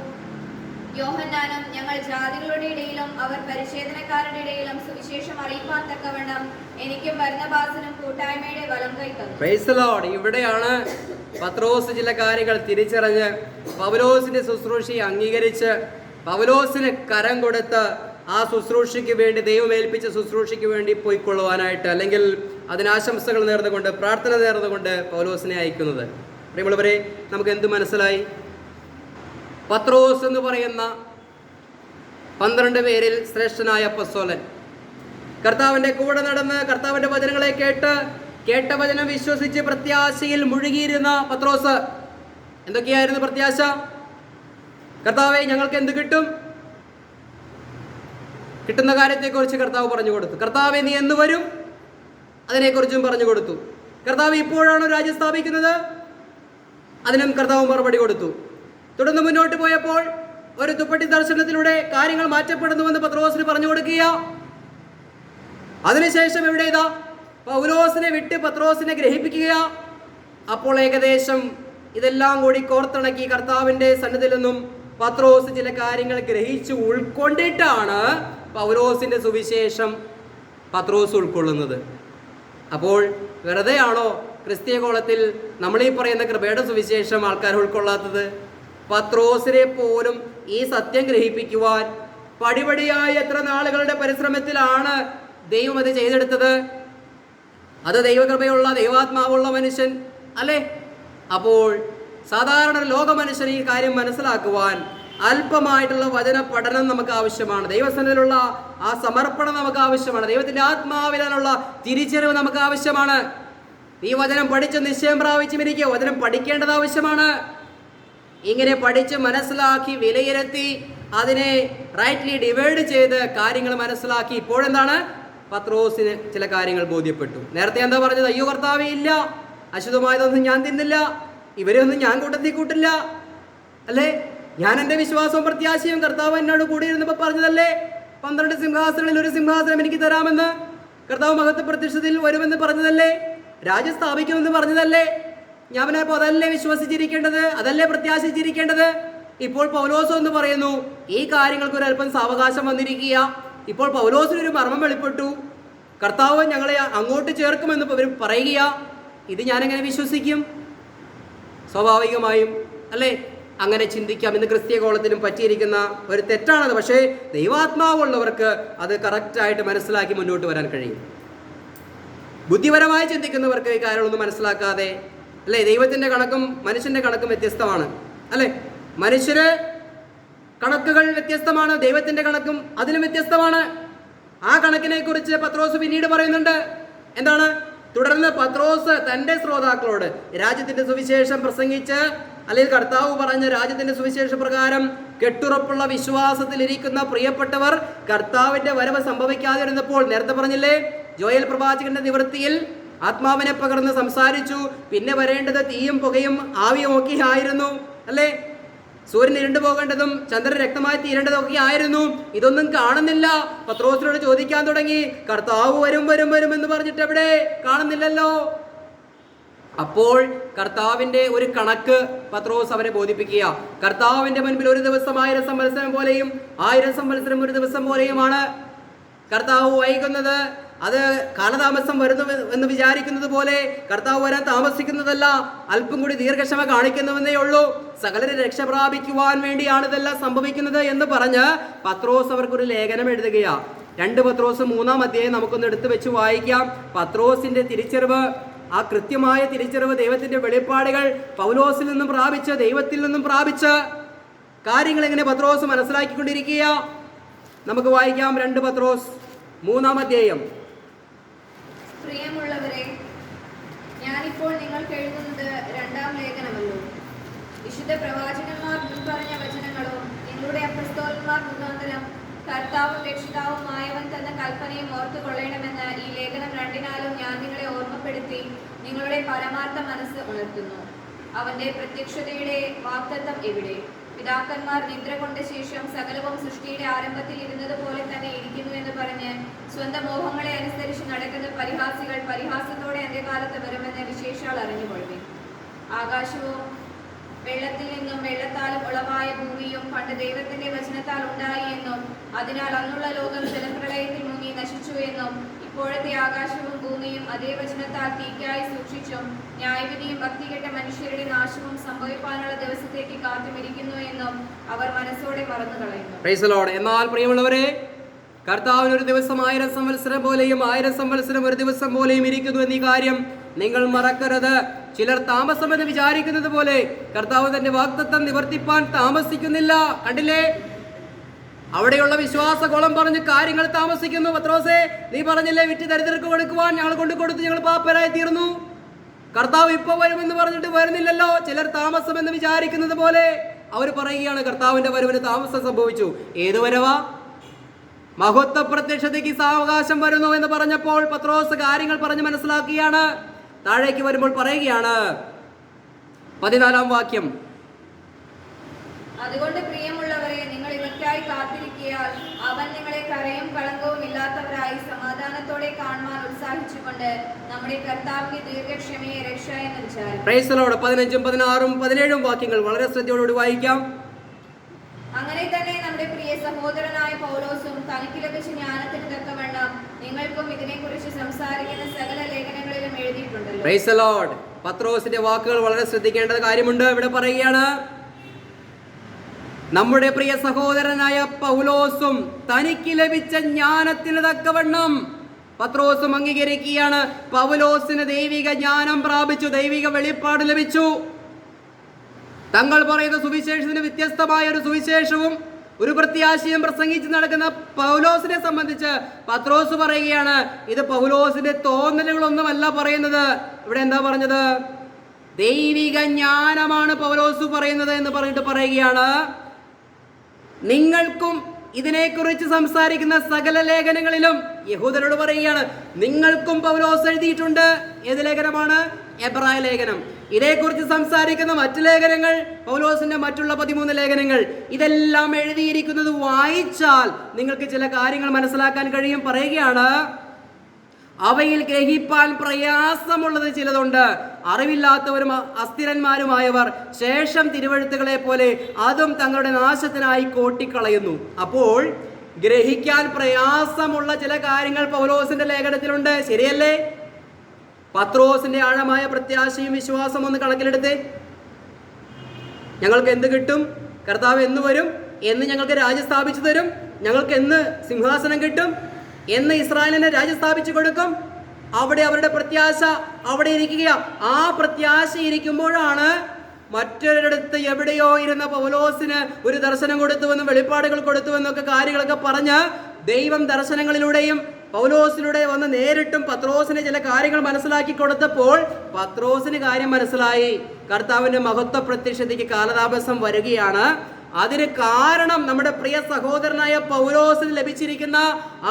യോഹന്നാനും ഞങ്ങൾ ജാതികളുടെ ഇടയിലും അവർ പരിച്ഛേദനക്കാരുടെ ഇടയിലും സുവിശേഷം അറിയിപ്പാൻ തക്കവണ്ണം എനിക്കും ബർന്നബാസിനും കൂട്ടായ്മയുടെ വലം കൈ തന്നു. Price the Lord. ഇവിടെയാണ് പത്രോസ് ചില കാര്യങ്ങൾ തിരിച്ചറിഞ്ഞ് പൗലോസിന്റെ ശുശ്രൂഷയെ അംഗീകരിച്ച് പൗലോസിന് കരം കൊടുത്ത് ആ ശുശ്രൂഷയ്ക്ക് വേണ്ടി, ദൈവം ഏൽപ്പിച്ച ശുശ്രൂഷയ്ക്ക് വേണ്ടി പോയിക്കൊള്ളുവാനായിട്ട്, അല്ലെങ്കിൽ അതിനാശംസകൾ നേർന്നുകൊണ്ട്, പ്രാർത്ഥന നേർന്നുകൊണ്ട് പൗലോസിനെ അയക്കുന്നത്. പ്രിയമുള്ളവരെ, നമുക്ക് എന്ത് മനസ്സിലായി? പത്രോസ് എന്ന് പറയുന്ന 12 പേരിൽ ശ്രേഷ്ഠനായ അപ്പോസ്തലൻ, കർത്താവിൻ്റെ കൂടെ നടന്ന് കർത്താവിൻ്റെ വചനങ്ങളെ കേട്ട വചനം വിശ്വസിച്ച് പ്രത്യാശയിൽ മുഴുകിയിരുന്ന പത്രോസ്. എന്തൊക്കെയായിരുന്നു പ്രത്യാശ? കർത്താവേ, ഞങ്ങൾക്ക് എന്ത് കിട്ടും? കിട്ടുന്ന കാര്യത്തെക്കുറിച്ച് കർത്താവ് പറഞ്ഞു കൊടുത്തു. കർത്താവേ, നീ എന്ന് വരും? അതിനെക്കുറിച്ചും പറഞ്ഞു കൊടുത്തു. കർത്താവ് ഇപ്പോഴാണോ രാജ്യം സ്ഥാപിക്കുന്നത്? അതിനും കർത്താവ് മറുപടി കൊടുത്തു. തുടർന്ന് മുന്നോട്ട് പോയപ്പോൾ ഒരു തുപ്പട്ടി ദർശനത്തിലൂടെ കാര്യങ്ങൾ മാറ്റപ്പെടുന്നുവെന്ന് പത്രോസിന് പറഞ്ഞു കൊടുക്കുക. അതിനുശേഷം ഇവിടെ ഇതാ പൗലോസിനെ വിട്ട് പത്രോസിനെ ഗ്രഹിപ്പിക്കുക. അപ്പോൾ ഏകദേശം ഇതെല്ലാം കൂടി കോർത്തിണക്കി കർത്താവിൻ്റെ സന്നിധിയിൽ നിന്നും പത്രോസ് ചില കാര്യങ്ങൾ ഗ്രഹിച്ച് ഉൾക്കൊണ്ടിട്ടാണ് പൗലോസിൻ്റെ സുവിശേഷം പത്രോസ് ഉൾക്കൊള്ളുന്നത്. അപ്പോൾ വെറുതെയാണോ ക്രിസ്തീയ കോളത്തിൽ നമ്മളീ പറയുന്ന കൃപയുടെ സുവിശേഷം ആൾക്കാർ ഉൾക്കൊള്ളാത്തത്? പത്രോസിനെ പോലും ഈ സത്യം ഗ്രഹിപ്പിക്കുവാൻ പടിപടിയായി എത്ര നാളുകളുടെ പരിശ്രമത്തിലാണ് ദൈവം അത് ചെയ്തെടുത്തത്. അത് ദൈവകൃപയുള്ള ദൈവാത്മാവുള്ള മനുഷ്യൻ അല്ലേ? അപ്പോൾ സാധാരണ ലോക മനുഷ്യൻ ഈ കാര്യം മനസ്സിലാക്കുവാൻ അല്പമായിട്ടുള്ള വചന പഠനം നമുക്ക് ആവശ്യമാണ്. ദൈവസന്നിധിയിലുള്ള ആ സമർപ്പണം നമുക്ക് ആവശ്യമാണ്. ദൈവത്തിൻ്റെ ആത്മാവിലുള്ള തിരിച്ചറിവ് നമുക്ക് ആവശ്യമാണ്. ഈ വചനം പഠിച്ച് നിശ്ചയം പ്രാപിച്ചുമിരിക്കുക. വചനം പഠിക്കേണ്ടത് ആവശ്യമാണ്. ഇങ്ങനെ പഠിച്ച് മനസ്സിലാക്കി വിലയിരുത്തി അതിനെ റൈറ്റ്ലി ഡിവൈഡ് ചെയ്ത് കാര്യങ്ങൾ മനസ്സിലാക്കി ഇപ്പോഴെന്താണ് പത്രോസിന് ചില കാര്യങ്ങൾ ബോധ്യപ്പെട്ടു. നേരത്തെ എന്താ പറഞ്ഞത്? അയ്യോ കർത്താവേ, ഇല്ല, അശുദ്ധമായതൊന്നും ഞാൻ തിന്നില്ല, ഇവരെയൊന്നും ഞാൻ കൂട്ടത്തിൽ കൂട്ടില്ല അല്ലേ? ഞാൻ എൻ്റെ വിശ്വാസവും പ്രത്യാശയും കർത്താവ് എന്നോട് കൂടിയിരുന്നപ്പോൾ പറഞ്ഞതല്ലേ 12 സിംഹാസനങ്ങളിൽ ഒരു സിംഹാസനം എനിക്ക് തരാമെന്ന്. കർത്താവ് മഹത്വ പ്രത്യക്ഷത്തിൽ വരുമെന്ന് പറഞ്ഞതല്ലേ? രാജ്യം സ്ഥാപിക്കുമെന്ന് പറഞ്ഞതല്ലേ? ഞാനപ്പോൾ അതല്ലേ വിശ്വസിച്ചിരിക്കേണ്ടത്? അതല്ലേ പ്രത്യാശിച്ചിരിക്കേണ്ടത്? ഇപ്പോൾ പൗലോസ് എന്ന് പറയുന്നു ഈ കാര്യങ്ങൾക്ക് ഒരു അല്പം സാവകാശം വന്നിരിക്കുക. ഇപ്പോൾ പൗലോസിനൊരു മർമ്മം വെളിപ്പെട്ടു. കർത്താവ് ഞങ്ങളെ അങ്ങോട്ട് ചേർക്കുമെന്ന് പറയുക. ഇത് ഞാനെങ്ങനെ വിശ്വസിക്കും? സ്വാഭാവികമായും അല്ലേ അങ്ങനെ ചിന്തിക്കാം. ഇന്ന് ക്രിസ്തീയ കോളത്തിനും പറ്റിയിരിക്കുന്ന ഒരു തെറ്റാണത്. പക്ഷേ ദൈവാത്മാവുള്ളവർക്ക് അത് കറക്റ്റായിട്ട് മനസ്സിലാക്കി മുന്നോട്ട് വരാൻ കഴിയും. ബുദ്ധിപരമായി ചിന്തിക്കുന്നവർക്ക് ഈ കാര്യങ്ങളൊന്നും മനസ്സിലാക്കാതെ അല്ലേ, ദൈവത്തിൻ്റെ കണക്കും മനുഷ്യൻ്റെ കണക്കും വ്യത്യസ്തമാണ് അല്ലേ? മനുഷ്യര് കണക്കുകൾ വ്യത്യസ്തമാണ്, ദൈവത്തിൻ്റെ കണക്കും അതിലും വ്യത്യസ്തമാണ്. ആ കണക്കിനെ കുറിച്ച് പത്രോസ് പിന്നീട് പറയുന്നുണ്ട്. എന്താണ്? തുടർന്ന് പത്രോസ് തൻ്റെ ശ്രോതാക്കളോട് രാജ്യത്തിൻ്റെ സുവിശേഷം പ്രസംഗിച്ച്, അല്ലെങ്കിൽ കർത്താവ് പറഞ്ഞ രാജ്യത്തിൻ്റെ സുവിശേഷ പ്രകാരം കെട്ടുറപ്പുള്ള വിശ്വാസത്തിലിരിക്കുന്ന പ്രിയപ്പെട്ടവർ കർത്താവിൻ്റെ വരവ് സംഭവിക്കാതിരുന്നപ്പോൾ, നേരത്തെ പറഞ്ഞില്ലേ, ജോയൽ പ്രവാചകന്റെ നിവൃത്തിയിൽ ആത്മാവിനെ പകർന്ന് സംസാരിച്ചു. പിന്നെ വരേണ്ടത് തീയും പുകയും ആവിയും ഒക്കെ ആയിരുന്നു അല്ലേ? സൂര്യൻ ഇരുണ്ടു പോകേണ്ടതും ചന്ദ്രൻ രക്തമായി തീരേണ്ടതും ഒക്കെ ആയിരുന്നു. ഇതൊന്നും കാണുന്നില്ല. പത്രോസിനോട് ചോദിക്കാൻ തുടങ്ങി, കർത്താവ് വരും വരും വരും എന്ന് പറഞ്ഞിട്ട് എവിടെ? കാണുന്നില്ലല്ലോ. അപ്പോൾ കർത്താവിൻ്റെ ഒരു കണക്ക് പത്രോസ് അവരെ ബോധിപ്പിക്കുക. കർത്താവിൻ്റെ മുൻപിൽ ഒരു ദിവസം 1000 സംവത്സരം പോലെയും 1000 സംവത്സരം ഒരു ദിവസം പോലെയുമാണ്. കർത്താവ് വൈകുന്നത് അത് കാലതാമസം വരുന്നു എന്ന് വിചാരിക്കുന്നത് പോലെ കർത്താവ് വരാൻ താമസിക്കുന്നതല്ല, അല്പം കൂടി ദീർഘക്ഷമ കാണിക്കുന്നുവെന്നേ ഉള്ളൂ. സകലരെ രക്ഷ പ്രാപിക്കുവാൻ വേണ്ടിയാണ് ഇതെല്ലാം സംഭവിക്കുന്നത് എന്ന് പറഞ്ഞ് പത്രോസ് അവർക്കൊരു ലേഖനം എഴുതുകയാണ്. 2 പത്രോസ് 3-ാം അധ്യായം നമുക്കൊന്ന് എടുത്തു വെച്ച് വായിക്കാം. പത്രോസിന്റെ തിരിച്ചറിവ്, ആ കൃത്യമായ തിരിച്ചറിവ്, ദൈവത്തിന്റെ വെളിപ്പാടുകൾ പൗലോസിൽ നിന്നും പ്രാപിച്ച്, ദൈവത്തിൽ നിന്നും പ്രാപിച്ച് കാര്യങ്ങൾ എങ്ങനെ പത്രോസ് മനസ്സിലാക്കിക്കൊണ്ടിരിക്കുക. നമുക്ക് വായിക്കാം 2 പത്രോസ് 3-ാം അധ്യായം. പ്രിയമുള്ളവരെ, ഞാനിപ്പോൾ നിങ്ങൾക്ക് എഴുതുന്നത് 2-ാം ലേഖനമല്ലോ. വിശുദ്ധ പ്രവാചകന്മാർ മുൻപറഞ്ഞ വചനങ്ങളും നിങ്ങളുടെ അപ്പസ്തോലന്മാർ മുഖാന്തരം കർത്താവും രക്ഷിതാവുമായവൻ തന്ന കൽപ്പനയും ഓർത്തുകൊള്ളണമെന്ന് ഈ ലേഖനം 2-നാലും ഞാൻ നിങ്ങളെ ഓർമ്മപ്പെടുത്തി നിങ്ങളുടെ പരമാർത്ഥ മനസ്സ് ഉണർത്തുന്നു. അവന്റെ പ്രത്യക്ഷതയുടെ വാഗ്ദത്തം എവിടെ? പിതാക്കന്മാർ നിദ്ര കൊണ്ട ശേഷം സകലവും സൃഷ്ടിയുടെ ആരംഭത്തിൽ ഇരുന്നത് പോലെ തന്നെ ഇരിക്കുന്നു എന്ന് പറഞ്ഞ് സ്വന്തം മോഹങ്ങളെ അനുസരിച്ച് നടക്കുന്ന പരിഹാസികൾ പരിഹാസത്തോടെ അന്ത്യകാലത്ത് വരുമെന്ന് വിശേഷാൽ അറിഞ്ഞുകൊള്ളു. ആകാശവും വെള്ളത്തിൽ നിന്നും വെള്ളത്താലും ഉളവായ ഭൂമിയും പണ്ട് ദൈവത്തിന്റെ വചനത്താൽ ഉണ്ടായി എന്നും അതിനാൽ അന്നുള്ള ലോകം ജലപ്രളയത്തിൽ മുങ്ങി നശിച്ചു എന്നും ഇപ്പോഴത്തെ ആകാശവും ഭൂമിയും അതേ വചനത്താൽ തീക്കായി സൂക്ഷിച്ചും ന്യായവിധിയും ഭക്തികെട്ട മനുഷ്യരുടെ നാശവും സംഭവിക്കാനുള്ള ദിവസത്തേക്ക് കാത്തുമിരിക്കുന്നു എന്നും അവർ മനസ്സോടെ മറന്നു കളയുന്നു. Price the Lord. എന്നാൽ പ്രിയമുള്ളവരെ, കർത്താവിന് ഒരു ദിവസം 1000 സംവത്സരം പോലെയും 1000 സംവത്സരം ഒരു ദിവസം പോലെയും ഇരിക്കുന്നു എന്നീ കാര്യം നിങ്ങൾ മറക്കരുത്. ചിലർ താമസമെന്ന് വിചാരിക്കുന്നത് പോലെ കർത്താവ് തന്റെ വാഗ്ദത്തം നിവർത്തിപ്പാൻ താമസിക്കുന്നില്ല. കണ്ടില്ലേ, അവിടെയുള്ള വിശ്വാസകോളം പറഞ്ഞ് കാര്യങ്ങൾ താമസിക്കുന്നു. പത്രോസേ, നീ പറഞ്ഞില്ലേ വിറ്റ് ദരിദ്രർക്ക് കൊടുക്കുവാൻ, ഞങ്ങൾ കൊടുത്ത് ഞങ്ങൾ പാപ്പരായി തീർന്നു. കർത്താവ് ഇപ്പൊ വരുമെന്ന് പറഞ്ഞിട്ട് വരുന്നില്ലല്ലോ. ചിലർ താമസമെന്ന് വിചാരിക്കുന്നത് പോലെ അവർ പറയുകയാണ് കർത്താവിന്റെ വരവിന് താമസം സംഭവിച്ചു. ഏത് വരവാ? മഹത്വ പ്രത്യക്ഷതയ്ക്ക് സാവകാശം വരുന്നു എന്ന് പറഞ്ഞപ്പോൾ പത്രോസ് കാര്യങ്ങൾ പറഞ്ഞ് മനസ്സിലാക്കിയാണ്. താഴേക്ക് വരുമ്പോൾ പറയുകയാണ് 14-ാം വാക്യം, അതുകൊണ്ട് പ്രിയമുള്ളവരെ, നിങ്ങൾ ഇവയ്ക്കായി കാത്തിരിക്കയാൽ അവൻ നിങ്ങളെ കരയും കളങ്കവും ഇല്ലാത്തവരായി സമാധാനത്തോടെ കാണുവാൻ ഉത്സാഹിച്ചുകൊണ്ട് നമ്മുടെ കർത്താവിന്റെ ദീർഘക്ഷമയെ രക്ഷ എന്ന് വിചാരിക്കും. Price the Lord. 15, 16, 17 വാക്യങ്ങൾ വളരെ ശ്രദ്ധയോടുകൂടി വായിക്കാം. അങ്ങനെ തന്നെ നമ്മുടെ പ്രിയ സഹോദരനായ പൗലോസും തനിക്ക് ലഭിച്ച ജ്ഞാനത്തിന് തക്കവണ്ണം നിങ്ങൾക്കും ഇതിനെക്കുറിച്ച് സംസാരിക്കുന്ന സകല ലേഖനങ്ങളിലും എഴുതിയിട്ടുണ്ടല്ലോ. Praise the Lord. പത്രോസിന്റെ വാക്കുകൾ വളരെ ശ്രദ്ധിക്കേണ്ട കാര്യമുണ്ട്. ഇവിടെ പറയുകയാണ്, നമ്മുടെ പ്രിയ സഹോദരനായ പൗലോസും തനിക്ക് ലഭിച്ച ജ്ഞാനത്തിന് തക്കവണ്ണം. പത്രോസും അംഗീകരിക്കുകയാണ്, പൗലോസിന് ദൈവിക ജ്ഞാനം പ്രാപിച്ചു, ദൈവിക വെളിപ്പാട് ലഭിച്ചു. തങ്ങൾ പറയുന്ന സുവിശേഷത്തിന് വ്യത്യസ്തമായ ഒരു സുവിശേഷവും ഒരു പ്രത്യാശയും പ്രസംഗിച്ച് നടക്കുന്ന പൗലോസിനെ സംബന്ധിച്ച് പത്രോസ് പറയുകയാണ്, ഇത് പൗലോസിന്റെ തോന്നലുകളൊന്നുമല്ല പറയുന്നത്. ഇവിടെ എന്താ പറഞ്ഞത്? ദൈവിക ജ്ഞാനമാണ് പൗലോസ് പറയുന്നത് എന്ന് പറഞ്ഞിട്ട് പറയുകയാണ്, നിങ്ങൾക്കും ഇതിനെക്കുറിച്ച് സംസാരിക്കുന്ന സകല ലേഖനങ്ങളിലും. യഹൂദരോട് പറയുകയാണ്, നിങ്ങൾക്കും പൗലോസ് എഴുതിയിട്ടുണ്ട്. ഏത് ലേഖനമാണ്? എബ്രായ ലേഖനം. ഇതേക്കുറിച്ച് സംസാരിക്കുന്ന മറ്റു ലേഖനങ്ങൾ, പൗലോസിന്റെ മറ്റുള്ള 13 ലേഖനങ്ങൾ, ഇതെല്ലാം എഴുതിയിരിക്കുന്നത് വായിച്ചാൽ നിങ്ങൾക്ക് ചില കാര്യങ്ങൾ മനസ്സിലാക്കാൻ കഴിയും. പറയുകയാണ്, അവയിൽ ഗ്രഹിപ്പാൻ പ്രയാസമുള്ളത് ചിലതുണ്ട്. അറിവില്ലാത്തവരും അസ്ഥിരന്മാരുമായവർ ശേഷം തിരുവെഴുത്തുകളെ പോലെ അതും തങ്ങളുടെ നാശത്തിനായി കോട്ടിക്കളയുന്നു. അപ്പോൾ ഗ്രഹിക്കാൻ പ്രയാസമുള്ള ചില കാര്യങ്ങൾ പൗലോസിന്റെ ലേഖനത്തിലുണ്ട്. ശരിയല്ലേ? പത്രോസിന്റെ ആഴമായ പ്രത്യാശയും വിശ്വാസം ഒന്ന് കണക്കിലെടുത്തേ. ഞങ്ങൾക്ക് എന്ത് കിട്ടും? കർത്താവ് എന്ന് വരും? എന്ന് ഞങ്ങൾക്ക് രാജ്യം സ്ഥാപിച്ചു തരും? ഞങ്ങൾക്ക് എന്ന് സിംഹാസനം കിട്ടും? എന്ന് ഇസ്രായേലിനെ രാജ്യം സ്ഥാപിച്ചു കൊടുക്കും? അവിടെ അവരുടെ പ്രത്യാശ അവിടെ ഇരിക്കുക. ആ പ്രത്യാശ ഇരിക്കുമ്പോഴാണ് മറ്റൊരിടത്ത് എവിടെയോ ഇരുന്ന പൗലോസിന് ഒരു ദർശനം കൊടുത്തുവെന്നും വെളിപ്പാടുകൾ കൊടുത്തുവെന്നൊക്കെ കാര്യങ്ങളൊക്കെ പറഞ്ഞ് ദൈവം ദർശനങ്ങളിലൂടെയും പൗലോസിലൂടെ വന്ന് നേരിട്ടും പത്രോസിന് ചില കാര്യങ്ങൾ മനസ്സിലാക്കി കൊടുത്തപ്പോൾ പത്രോസിന് കാര്യം മനസ്സിലായി. കർത്താവിന്റെ മഹത്വ പ്രത്യക്ഷതയ്ക്ക് കാലതാമസം വരികയാണ്. അതിന് കാരണം നമ്മുടെ പ്രിയ സഹോദരനായ പൗലോസിന് ലഭിച്ചിരിക്കുന്ന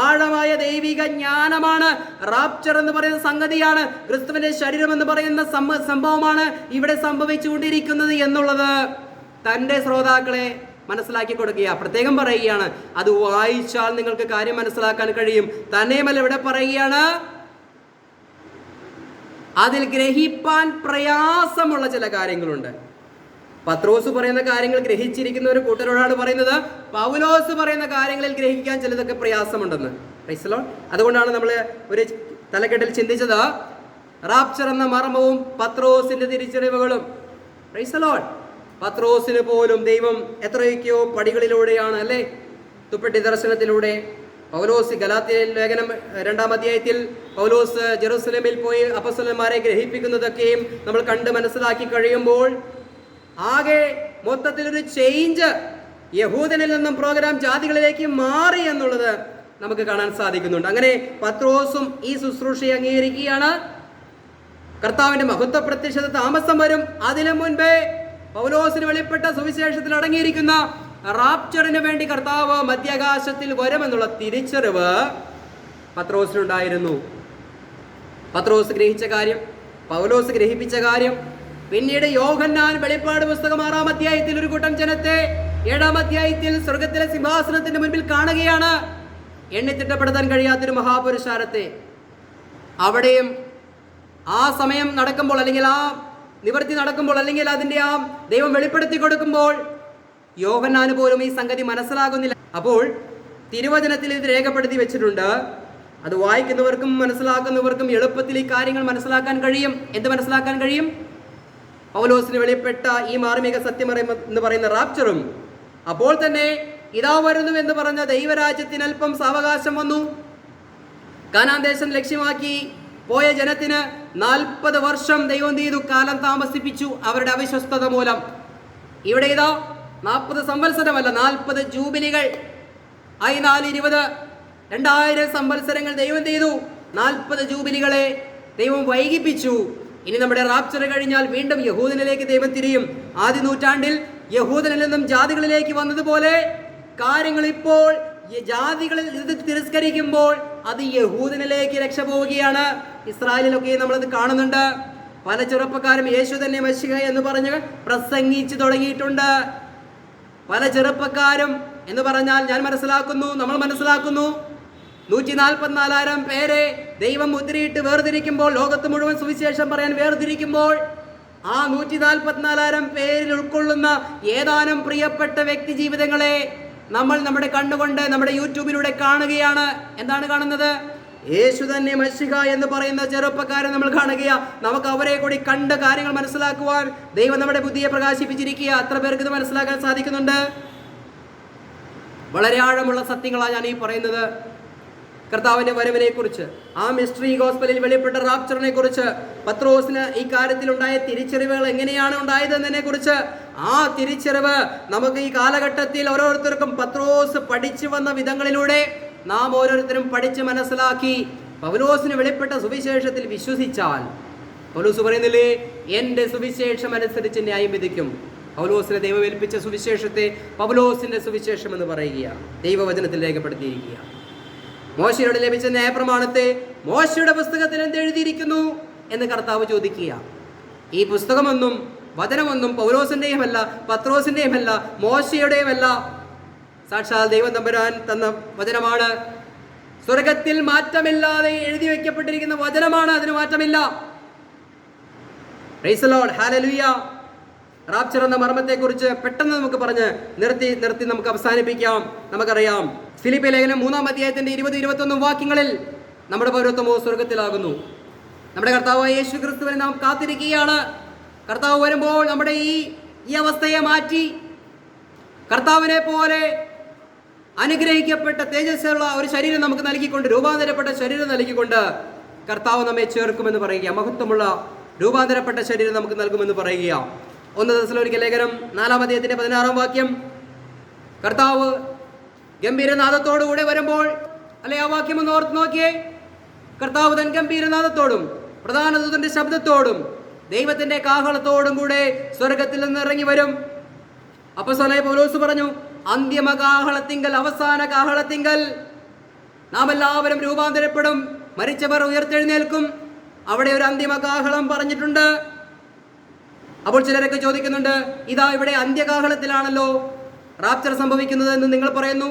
ആഴമായ ദൈവിക ജ്ഞാനമാണ്. റാപ്ചർ എന്ന് പറയുന്ന സംഗതിയാണ്, ക്രിസ്തുവിന്റെ ശരീരം എന്ന് പറയുന്ന സംഭവമാണ് ഇവിടെ സംഭവിച്ചുകൊണ്ടിരിക്കുന്നത് എന്നുള്ളത് തൻ്റെ ശ്രോതാക്കളെ മനസ്സിലാക്കി കൊടുക്കുക. പ്രത്യേകം പറയുകയാണ്, അത് വായിച്ചാൽ നിങ്ങൾക്ക് കാര്യം മനസ്സിലാക്കാൻ കഴിയും. തന്നെയുമല്ല, ഇവിടെ പറയുകയാണ്, അതിൽ ഗ്രഹിപ്പാൻ പ്രയാസമുള്ള ചില കാര്യങ്ങളുണ്ട്. പത്രോസ് പറയുന്ന കാര്യങ്ങൾ ഗ്രഹിച്ചിരിക്കുന്ന ഒരു കൂട്ടരോടാണ് പറയുന്നത്. പൗലോസ് പറയുന്ന കാര്യങ്ങളിൽ ഗ്രഹിക്കാൻ ചിലതൊക്കെ പ്രയാസമുണ്ടെന്ന്. Price the Lord. അതുകൊണ്ടാണ് നമ്മൾ ഒരു തലക്കെട്ടിൽ ചിന്തിച്ചത്, റാപ്ചർ എന്ന മർമ്മവും പത്രോസിന്റെ തിരിച്ചറിവുകളും. Price the Lord. പത്രോസിന് പോലും ദൈവം എത്രയൊക്കെയോ പടികളിലൂടെയാണ്, അല്ലേ? തുപ്പട്ടി ദർശനത്തിലൂടെ. പൗലോസ് ഗലാത്യ ലേഖനം 2-ാം അധ്യായത്തിൽ പൗലോസ് ജെറുസലേമിൽ പോയി അപ്പോസ്തലന്മാരെ ഗ്രഹിപ്പിക്കുന്നതൊക്കെയും നമ്മൾ കണ്ട് മനസ്സിലാക്കി കഴിയുമ്പോൾ ആകെ മൊത്തത്തിലൊരു ചേഞ്ച് യഹൂദനിൽ നിന്നും പ്രോഗ്രാം ജാതികളിലേക്ക് മാറി എന്നുള്ളത് നമുക്ക് കാണാൻ സാധിക്കുന്നുണ്ട്. അങ്ങനെ പത്രോസും ഈ ശുശ്രൂഷയെ അംഗീകരിക്കുകയാണ്. കർത്താവിന്റെ മഹത്വ പ്രത്യക്ഷത താമസം വരും. അതിനു മുൻപേ പൗലോസിന് വെളിപ്പെട്ട സുവിശേഷത്തിൽ അടങ്ങിയിരിക്കുന്ന റാപ്ചറിന് വേണ്ടി കർത്താവ് മധ്യാകാശത്തിൽ വരുമെന്നുള്ള തിരിച്ചറിവ് പത്രോസിനുണ്ടായിരുന്നു. പത്രോസ് ഗ്രഹിച്ച കാര്യം, പൗലോസ് ഗ്രഹിപ്പിച്ച കാര്യം പിന്നീട് യോഹന്നാൻ വെളിപ്പാട് പുസ്തകം 6-ാം അധ്യായത്തിൽ ഒരു കൂട്ടം ജനത്തെ 7-ാം അധ്യായത്തിൽ സ്വർഗത്തിലെ സിംഹാസനത്തിന്റെ മുൻപിൽ കാണുകയാണ്. എണ്ണിത്തിട്ടപ്പെടുത്താൻ കഴിയാത്തൊരു മഹാപുരുഷാരത്തെ. അവിടെയും ആ സമയം നടക്കുമ്പോൾ, അല്ലെങ്കിൽ ആ നിവർത്തി നടക്കുമ്പോൾ, അല്ലെങ്കിൽ അതിൻ്റെ ആ ദൈവം വെളിപ്പെടുത്തി കൊടുക്കുമ്പോൾ യോഹന്നാന് പോലും ഈ സംഗതി മനസ്സിലാകുന്നില്ല. അപ്പോൾ തിരുവചനത്തിൽ ഇത് രേഖപ്പെടുത്തി വെച്ചിട്ടുണ്ട്. അത് വായിക്കുന്നവർക്കും മനസ്സിലാക്കുന്നവർക്കും എളുപ്പത്തിൽ ഈ കാര്യങ്ങൾ മനസ്സിലാക്കാൻ കഴിയും. എന്ത് മനസ്സിലാക്കാൻ കഴിയും? പൗലോസിന് വെളിപ്പെട്ട ഈ മാർമിക സത്യം എന്ന് പറയുന്ന റാപ്ചറും, അപ്പോൾ തന്നെ ഇതാ വരുന്നു എന്ന് പറഞ്ഞ ദൈവരാജ്യത്തിന് അല്പം സാവകാശം വന്നു. കാനാൻ ദേശം ലക്ഷ്യമാക്കി പോയ ജനത്തിന് 40 വർഷം ദൈവം ചെയ്തു കാലം താമസിപ്പിച്ചു, അവരുടെ അവിശ്വസ്തത മൂലം. ഇവിടെ ഇതാ 40 സംവത്സരമല്ല, 40 ജൂബിലികൾ. 20 2000 സംവത്സരങ്ങൾ ദൈവം ചെയ്തു. 40 ജൂബിലികളെ ദൈവം വൈകിപ്പിച്ചു. ഇനി നമ്മുടെ റാപ്ചർ കഴിഞ്ഞാൽ വീണ്ടും യഹൂദനിലേക്ക് ദൈവം തിരിയും. ആദ്യ നൂറ്റാണ്ടിൽ യഹൂദനിൽ നിന്നും ജാതികളിലേക്ക് വന്നതുപോലെ കാര്യങ്ങൾ ഇപ്പോൾ ജാതികളിൽ ഇത് തിരസ്കരിക്കുമ്പോൾ അത് യഹൂദനിലേക്ക് രക്ഷ പോവുകയാണ്. ഇസ്രായേലിലൊക്കെ നമ്മളത് കാണുന്നുണ്ട്. പല ചെറുപ്പക്കാരും യേശു തന്നെ മശിഹ എന്ന് പറഞ്ഞ് പ്രസംഗിച്ചു തുടങ്ങിയിട്ടുണ്ട്. പല ചെറുപ്പക്കാരും എന്ന് പറഞ്ഞാൽ നമ്മൾ മനസ്സിലാക്കുന്നു 144,000 പേരെ ദൈവം മുദ്രയിട്ട് വേർതിരിക്കുമ്പോൾ, ലോകത്ത് മുഴുവൻ സുവിശേഷം പറയാൻ വേർതിരിക്കുമ്പോൾ, ആ 144,000 പേരിൽ ഉൾക്കൊള്ളുന്ന ഏതാനും പ്രിയപ്പെട്ട വ്യക്തി ജീവിതങ്ങളെ നമ്മൾ നമ്മുടെ കണ്ണുകൊണ്ട് നമ്മുടെ യൂട്യൂബിലൂടെ കാണുകയാണ്. എന്താണ് കാണുന്നത്? യേശു തന്നെ മശിഹ എന്ന് പറയുന്ന ചെറുപ്പക്കാരെ നമ്മൾ കാണുകയാ. നമുക്ക് അവരെ കൂടി കണ്ട കാര്യങ്ങൾ മനസ്സിലാക്കുവാൻ ദൈവം നമ്മുടെ ബുദ്ധിയെ പ്രകാശിപ്പിച്ചിരിക്കുക. അത്ര പേർക്ക് ഇത് മനസ്സിലാക്കാൻ സാധിക്കുന്നുണ്ട്? വളരെ ആഴമുള്ള സത്യങ്ങളാണ് ഞാൻ ഈ പറയുന്നത്. കർത്താവിന്റെ വരവിനെ കുറിച്ച്, ആ മിസ്റ്ററി ഗോസ്പലിൽ വെളിപ്പെട്ട റാപ്ചറിനെ കുറിച്ച്, പത്രോസിന് ഈ കാര്യത്തിൽ ഉണ്ടായ തിരിച്ചറിവുകൾ എങ്ങനെയാണ് ഉണ്ടായതെന്നതിനെ കുറിച്ച്, ആ തിരിച്ചറിവ് നമുക്ക് ഈ കാലഘട്ടത്തിൽ ഓരോരുത്തർക്കും പത്രോസ് പഠിച്ചു വന്ന വിധങ്ങളിലൂടെ നാം ഓരോരുത്തരും പഠിച്ച് മനസ്സിലാക്കി പൗലോസിന് വെളിപ്പെട്ട സുവിശേഷത്തിൽ വിശ്വസിച്ചാൽ, പൗലോസ് പറയുന്നില്ലേ, എൻ്റെ സുവിശേഷം അനുസരിച്ച് ന്യായം വിധിക്കും. പൗലോസിനെ ദൈവം ഏൽപ്പിച്ച സുവിശേഷത്തെ പൗലോസിന്റെ സുവിശേഷം എന്ന് പറയുകയാണ്, ദൈവവചനത്തിൽ രേഖപ്പെടുത്തിയിരിക്കുക. മോശയോട് ലഭിച്ച ന്യായപ്രമാണത്തെ മോശയുടെ പുസ്തകത്തിൽ എന്ത് എഴുതിയിരിക്കുന്നു എന്ന് കർത്താവ് ചോദിക്കുക. ഈ പുസ്തകമൊന്നും വചനമൊന്നും പൗലോസിന്റെയുമല്ല, പത്രോസിന്റെയുമല്ല, മോശയുടെയുമല്ല, സാക്ഷാൽ ദൈവം തമ്പുരാൻ തന്ന വചനമാണ്. സ്വർഗത്തിൽ മാറ്റമില്ലാതെ എഴുതി വയ്ക്കപ്പെട്ടിരിക്കുന്ന വചനമാണ്, അതിന് മാറ്റമില്ല. Price the Lord, hallelujah. Rapture എന്ന മർമ്മത്തെക്കുറിച്ച് പെട്ടെന്ന് നമുക്ക് പറഞ്ഞ് നിർത്തി നമുക്ക് അവസാനിപ്പിക്കാം. നമുക്കറിയാം, ഫിലിപ്പി ലേഖനം 3-ാം അധ്യായത്തിന്റെ 20-21 വാക്യങ്ങളിൽ നമ്മുടെ പൗരത്വമോ സ്വർഗത്തിലാകുന്നു. നമ്മുടെ കർത്താവായ യേശു ക്രിസ്തുവിനെ നാം കാത്തിരിക്കുകയാണ്. കർത്താവ് വരുമ്പോൾ നമ്മുടെ ഈ അവസ്ഥയെ മാറ്റി കർത്താവിനെ പോലെ അനുഗ്രഹിക്കപ്പെട്ട തേജസ്സുള്ള ഒരു ശരീരം നമുക്ക് നൽകിക്കൊണ്ട്, രൂപാന്തരപ്പെട്ട ശരീരം നൽകിക്കൊണ്ട് കർത്താവ് നമ്മെ ചേർക്കുമെന്ന് പറയുക. മഹത്വമുള്ള രൂപാന്തരപ്പെട്ട ശരീരം നമുക്ക് നൽകുമെന്ന് പറയുക. 1 തെസ്സലോനിക്ക ലേഖനം 4-ാം അധ്യായത്തിന്റെ 16-ാം വാക്യം, കർത്താവ് ഗംഭീരനാദത്തോടുകൂടെ വരുമ്പോൾ, അല്ലെ ആ വാക്യം ഒന്ന് ഓർത്ത് നോക്കിയേ. കർത്താവ് തൻ ഗംഭീരനാദത്തോടും പ്രധാന ദൂതന്റെ ശബ്ദത്തോടും ദൈവത്തിന്റെ കാഹളത്തോടും കൂടെ സ്വർഗത്തിൽ നിന്ന് ഇറങ്ങി വരും. അപ്പോസ്തലനായ പൗലോസ് പറഞ്ഞു, അന്തിമ കാഹളത്തിങ്കൽ, അവസാന കാഹളത്തിങ്കൽ നാം എല്ലാവരും രൂപാന്തരപ്പെടും, മരിച്ചവർ ഉയർത്തെഴുന്നേൽക്കും. അവിടെ ഒരു അന്തിമ കാഹളം പറഞ്ഞിട്ടുണ്ട്. അപ്പോൾ ചിലരൊക്കെ ചോദിക്കുന്നുണ്ട്, ഇതാ ഇവിടെ അന്ത്യകാഹളത്തിലാണല്ലോ റാപ്ചർ സംഭവിക്കുന്നത് എന്ന് നിങ്ങൾ പറയുന്നു.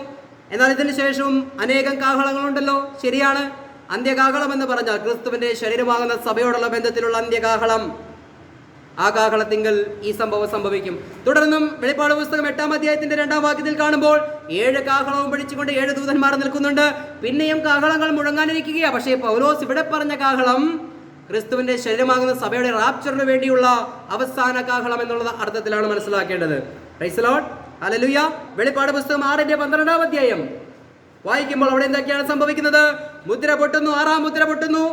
എന്നാൽ ഇതിന് ശേഷവും അനേകം കാഹളങ്ങളുണ്ടല്ലോ. ശരിയാണ്, അന്ത്യകാഹളം എന്ന് പറഞ്ഞാൽ ക്രിസ്തുവിന്റെ ശരീരമാകുന്ന സഭയോടുള്ള ബന്ധത്തിലുള്ള അന്ത്യകാഹളം. ആ കാഹളത്തിങ്കൽ ഈ സംഭവം സംഭവിക്കും. തുടർന്നും വെളിപ്പാട് പുസ്തകം 8-ാം അധ്യായത്തിന്റെ 2-ാം വാക്യത്തിൽ കാണുമ്പോൾ 7 കാഹളവും പിടിച്ചുകൊണ്ട് 7 ദൂതന്മാർ നിൽക്കുന്നുണ്ട്. പിന്നെയും കാഹളങ്ങൾ മുഴങ്ങാനിരിക്കുകയാണ്. പക്ഷേ പൗലോസ് ഇവിടെ പറഞ്ഞ കാഹളം ക്രിസ്തുവിന്റെ ശരീരമാകുന്ന സഭയുടെ റാപ്ചറിന് വേണ്ടിയുള്ള അവസാന കാഹളം എന്നുള്ള അർത്ഥത്തിലാണ് മനസ്സിലാക്കേണ്ടത്. Price the Lord, hallelujah. വെളിപ്പാട് പുസ്തകം 6-ന്റെ 12-ാം അധ്യായം വായിക്കുമ്പോൾ അവിടെ എന്തൊക്കെയാണ് സംഭവിക്കുന്നത്? മുദ്ര പൊട്ടുന്നു, 6-ാം മുദ്ര പൊട്ടുന്നു,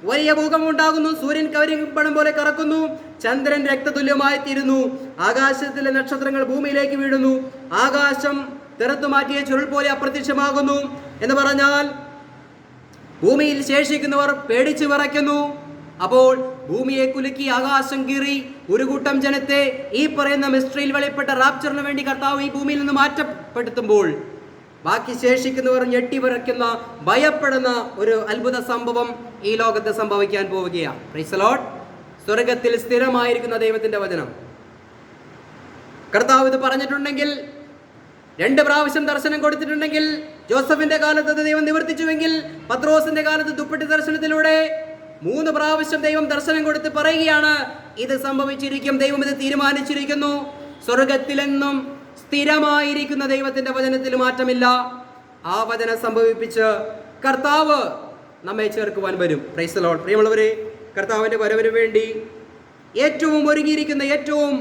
വലിയ ഭൂകമ്പം ഉണ്ടാകുന്നു, സൂര്യൻ കരിമ്പടം പോലെ കറക്കുന്നു, ചന്ദ്രൻ രക്തതുല്യമായി തീരുന്നു, ആകാശത്തിലെ നക്ഷത്രങ്ങൾ ഭൂമിയിലേക്ക് വീഴുന്നു, ആകാശം തെറുത്തു മാറ്റിയ ചുരുൾ പോലെ അപ്രത്യക്ഷമാകുന്നു എന്ന് പറഞ്ഞാൽ ഭൂമിയിൽ ശേഷിക്കുന്നവർ പേടിച്ചു വിറയ്ക്കുന്നു. അപ്പോൾ ഭൂമിയെ കുലുക്കി ആകാശം കീറി ഒരു കൂട്ടം ജനത്തെ ഈ പറയുന്ന മിസ്റ്ററിയിൽ വെളിപ്പെട്ട റാപ്ചറിന് വേണ്ടി കർത്താവ് ഈ ഭൂമിയിൽ നിന്ന് മാറ്റപ്പെടുത്തുമ്പോൾ ബാക്കി ശേഷിക്കുന്നവർ ഞെട്ടിവിറയ്ക്കുന്ന, ഭയപ്പെടുന്ന ഒരു അത്ഭുത സംഭവം ഈ ലോകത്ത് സംഭവിക്കാൻ പോവുകയാണ്. Price the Lord. സ്വർഗത്തിൽ സ്ഥിരമായിരിക്കുന്ന ദൈവത്തിന്റെ വചനം. കർത്താവ് ഇത് പറഞ്ഞിട്ടുണ്ടെങ്കിൽ, 2 പ്രാവശ്യം ദർശനം കൊടുത്തിട്ടുണ്ടെങ്കിൽ, ജോസഫിന്റെ കാലത്ത് അത് ദൈവം നിവർത്തിച്ചുവെങ്കിൽ, പത്രോസിന്റെ കാലത്ത് ദുപ്പട്ടി ദർശനത്തിലൂടെ 3 പ്രാവശ്യം ദൈവം ദർശനം കൊടുത്ത് പറയുകയാണ്, ഇത് സംഭവിച്ചിരിക്കും, ദൈവം ഇത് തീരുമാനിച്ചിരിക്കുന്നു. സ്വർഗത്തിലെന്നും സ്ഥിരമായിരിക്കുന്ന ദൈവത്തിന്റെ വചനത്തിൽ മാറ്റമില്ല. ആ വചനം സംഭവിപ്പിച്ച് കർത്താവ് നമ്മെ ചേർക്കുവാൻ വരും. Price the Lord. പ്രിയമുള്ളവരെ, കർത്താവിന്റെ വരവിന് വേണ്ടി ഏറ്റവും ഒരുങ്ങിയിരിക്കുന്ന, ഏറ്റവും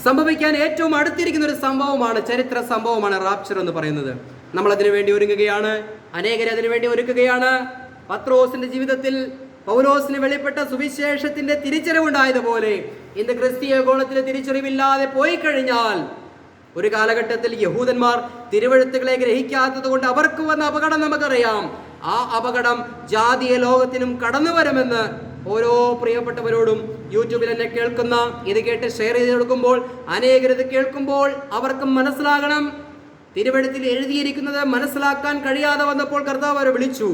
സംഭവിക്കാൻ ഏറ്റവും അടുത്തിരിക്കുന്ന ഒരു സംഭവമാണ്, ചരിത്ര സംഭവമാണ് റാപ്ചർ എന്ന് പറയുന്നത്. നമ്മൾ അതിനു വേണ്ടി ഒരുങ്ങുകയാണ്, അനേകരെ അതിനു വേണ്ടി ഒരുക്കുകയാണ്. പത്രോസിന്റെ ജീവിതത്തിൽ പൗലോസിന് വെളിപ്പെട്ട സുവിശേഷത്തിന്റെ തിരിച്ചറിവുണ്ടായതുപോലെ ഇന്ന് ക്രിസ്തീയ ഗോളത്തിലെ തിരിച്ചറിവില്ലാതെ പോയി കഴിഞ്ഞാൽ, ഒരു കാലഘട്ടത്തിൽ യഹൂദന്മാർ തിരുവെഴുത്തുകളെ ഗ്രഹിക്കാത്തത് കൊണ്ട് അവർക്ക് വന്ന അപകടം നമുക്കറിയാം. ആ അപകടം ജാതീയ ലോകത്തിനും കടന്നു വരുമെന്ന് ഓരോ പ്രിയപ്പെട്ടവരോടും യൂട്യൂബിൽ എന്നെ കേൾക്കുന്ന, ഇത് കേട്ട് ഷെയർ ചെയ്ത് കൊടുക്കുമ്പോൾ, അനേകരിത് കേൾക്കുമ്പോൾ അവർക്കും മനസ്സിലാകണം. തിരുവെഴുത്തിൽ എഴുതിയിരിക്കുന്നത് മനസ്സിലാക്കാൻ കഴിയാതെ വന്നപ്പോൾ കർത്താവ് അവരെ വിളിച്ചു.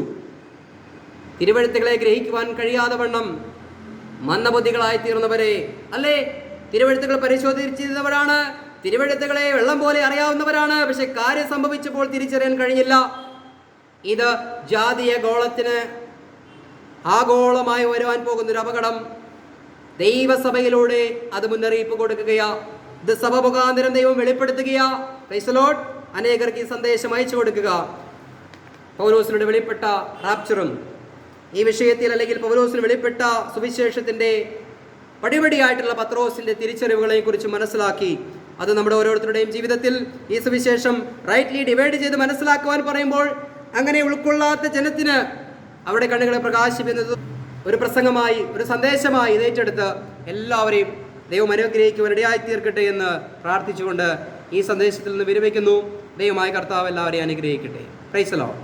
തിരുവെഴുത്തുകളെ ഗ്രഹിക്കുവാൻ കഴിയാതെ വണ്ണം മന്ദബുദ്ധികളായി തീർന്നവരെ, അല്ലേ, തിരുവെഴുത്തുകൾ പരിശോധിച്ചിരുന്നവരാണ്, തിരുവെഴുത്തുകളെ വെള്ളം പോലെ അറിയാവുന്നവരാണ്, പക്ഷെ കാര്യം സംഭവിച്ചപ്പോൾ തിരിച്ചറിയാൻ കഴിഞ്ഞില്ല. ഇത് ജാതീയ ഗോളത്തിന് ആഗോളമായി വരുവാൻ പോകുന്നൊരു അപകടം. ദൈവസഭയിലൂടെ അത് മുന്നറിയിപ്പ് കൊടുക്കുകയാ, ഇത് സഭ മുഖാന്തരം ദൈവം വെളിപ്പെടുത്തുകയാ. Price the Lord. അനേകർക്ക് ഈ സന്ദേശം അയച്ചു കൊടുക്കുക. പൗലോസിനോട് വെളിപ്പെട്ട റാപ്ചറും ഈ വിഷയത്തിൽ, അല്ലെങ്കിൽ പൗലോസിന് വെളിപ്പെട്ട സുവിശേഷത്തിന്റെ പടിപടിയായിട്ടുള്ള പത്രോസിന്റെ തിരിച്ചറിവുകളെ കുറിച്ച് മനസ്സിലാക്കി, അത് നമ്മുടെ ഓരോരുത്തരുടെയും ജീവിതത്തിൽ ഈ സുവിശേഷം റൈറ്റ്ലി ഡിവൈഡ് ചെയ്ത് മനസ്സിലാക്കുവാൻ പറയുമ്പോൾ, അങ്ങനെ ഉൾക്കൊള്ളാത്ത ജനത്തിന് അവിടെ കണ്ണുകളെ പ്രകാശിപ്പിക്കുന്നത് ഒരു പ്രസംഗമായി, ഒരു സന്ദേശമായി ഇത് ഏറ്റെടുത്ത് എല്ലാവരെയും ദൈവം അനുഗ്രഹിക്കുവാൻ ഇടയായി തീർക്കട്ടെ എന്ന് പ്രാർത്ഥിച്ചുകൊണ്ട് ഈ സന്ദേശത്തിൽ നിന്ന് വിരമിക്കുന്നു. ദൈവമായ കർത്താവ് എല്ലാവരെയും അനുഗ്രഹിക്കട്ടെ. Price the Lord.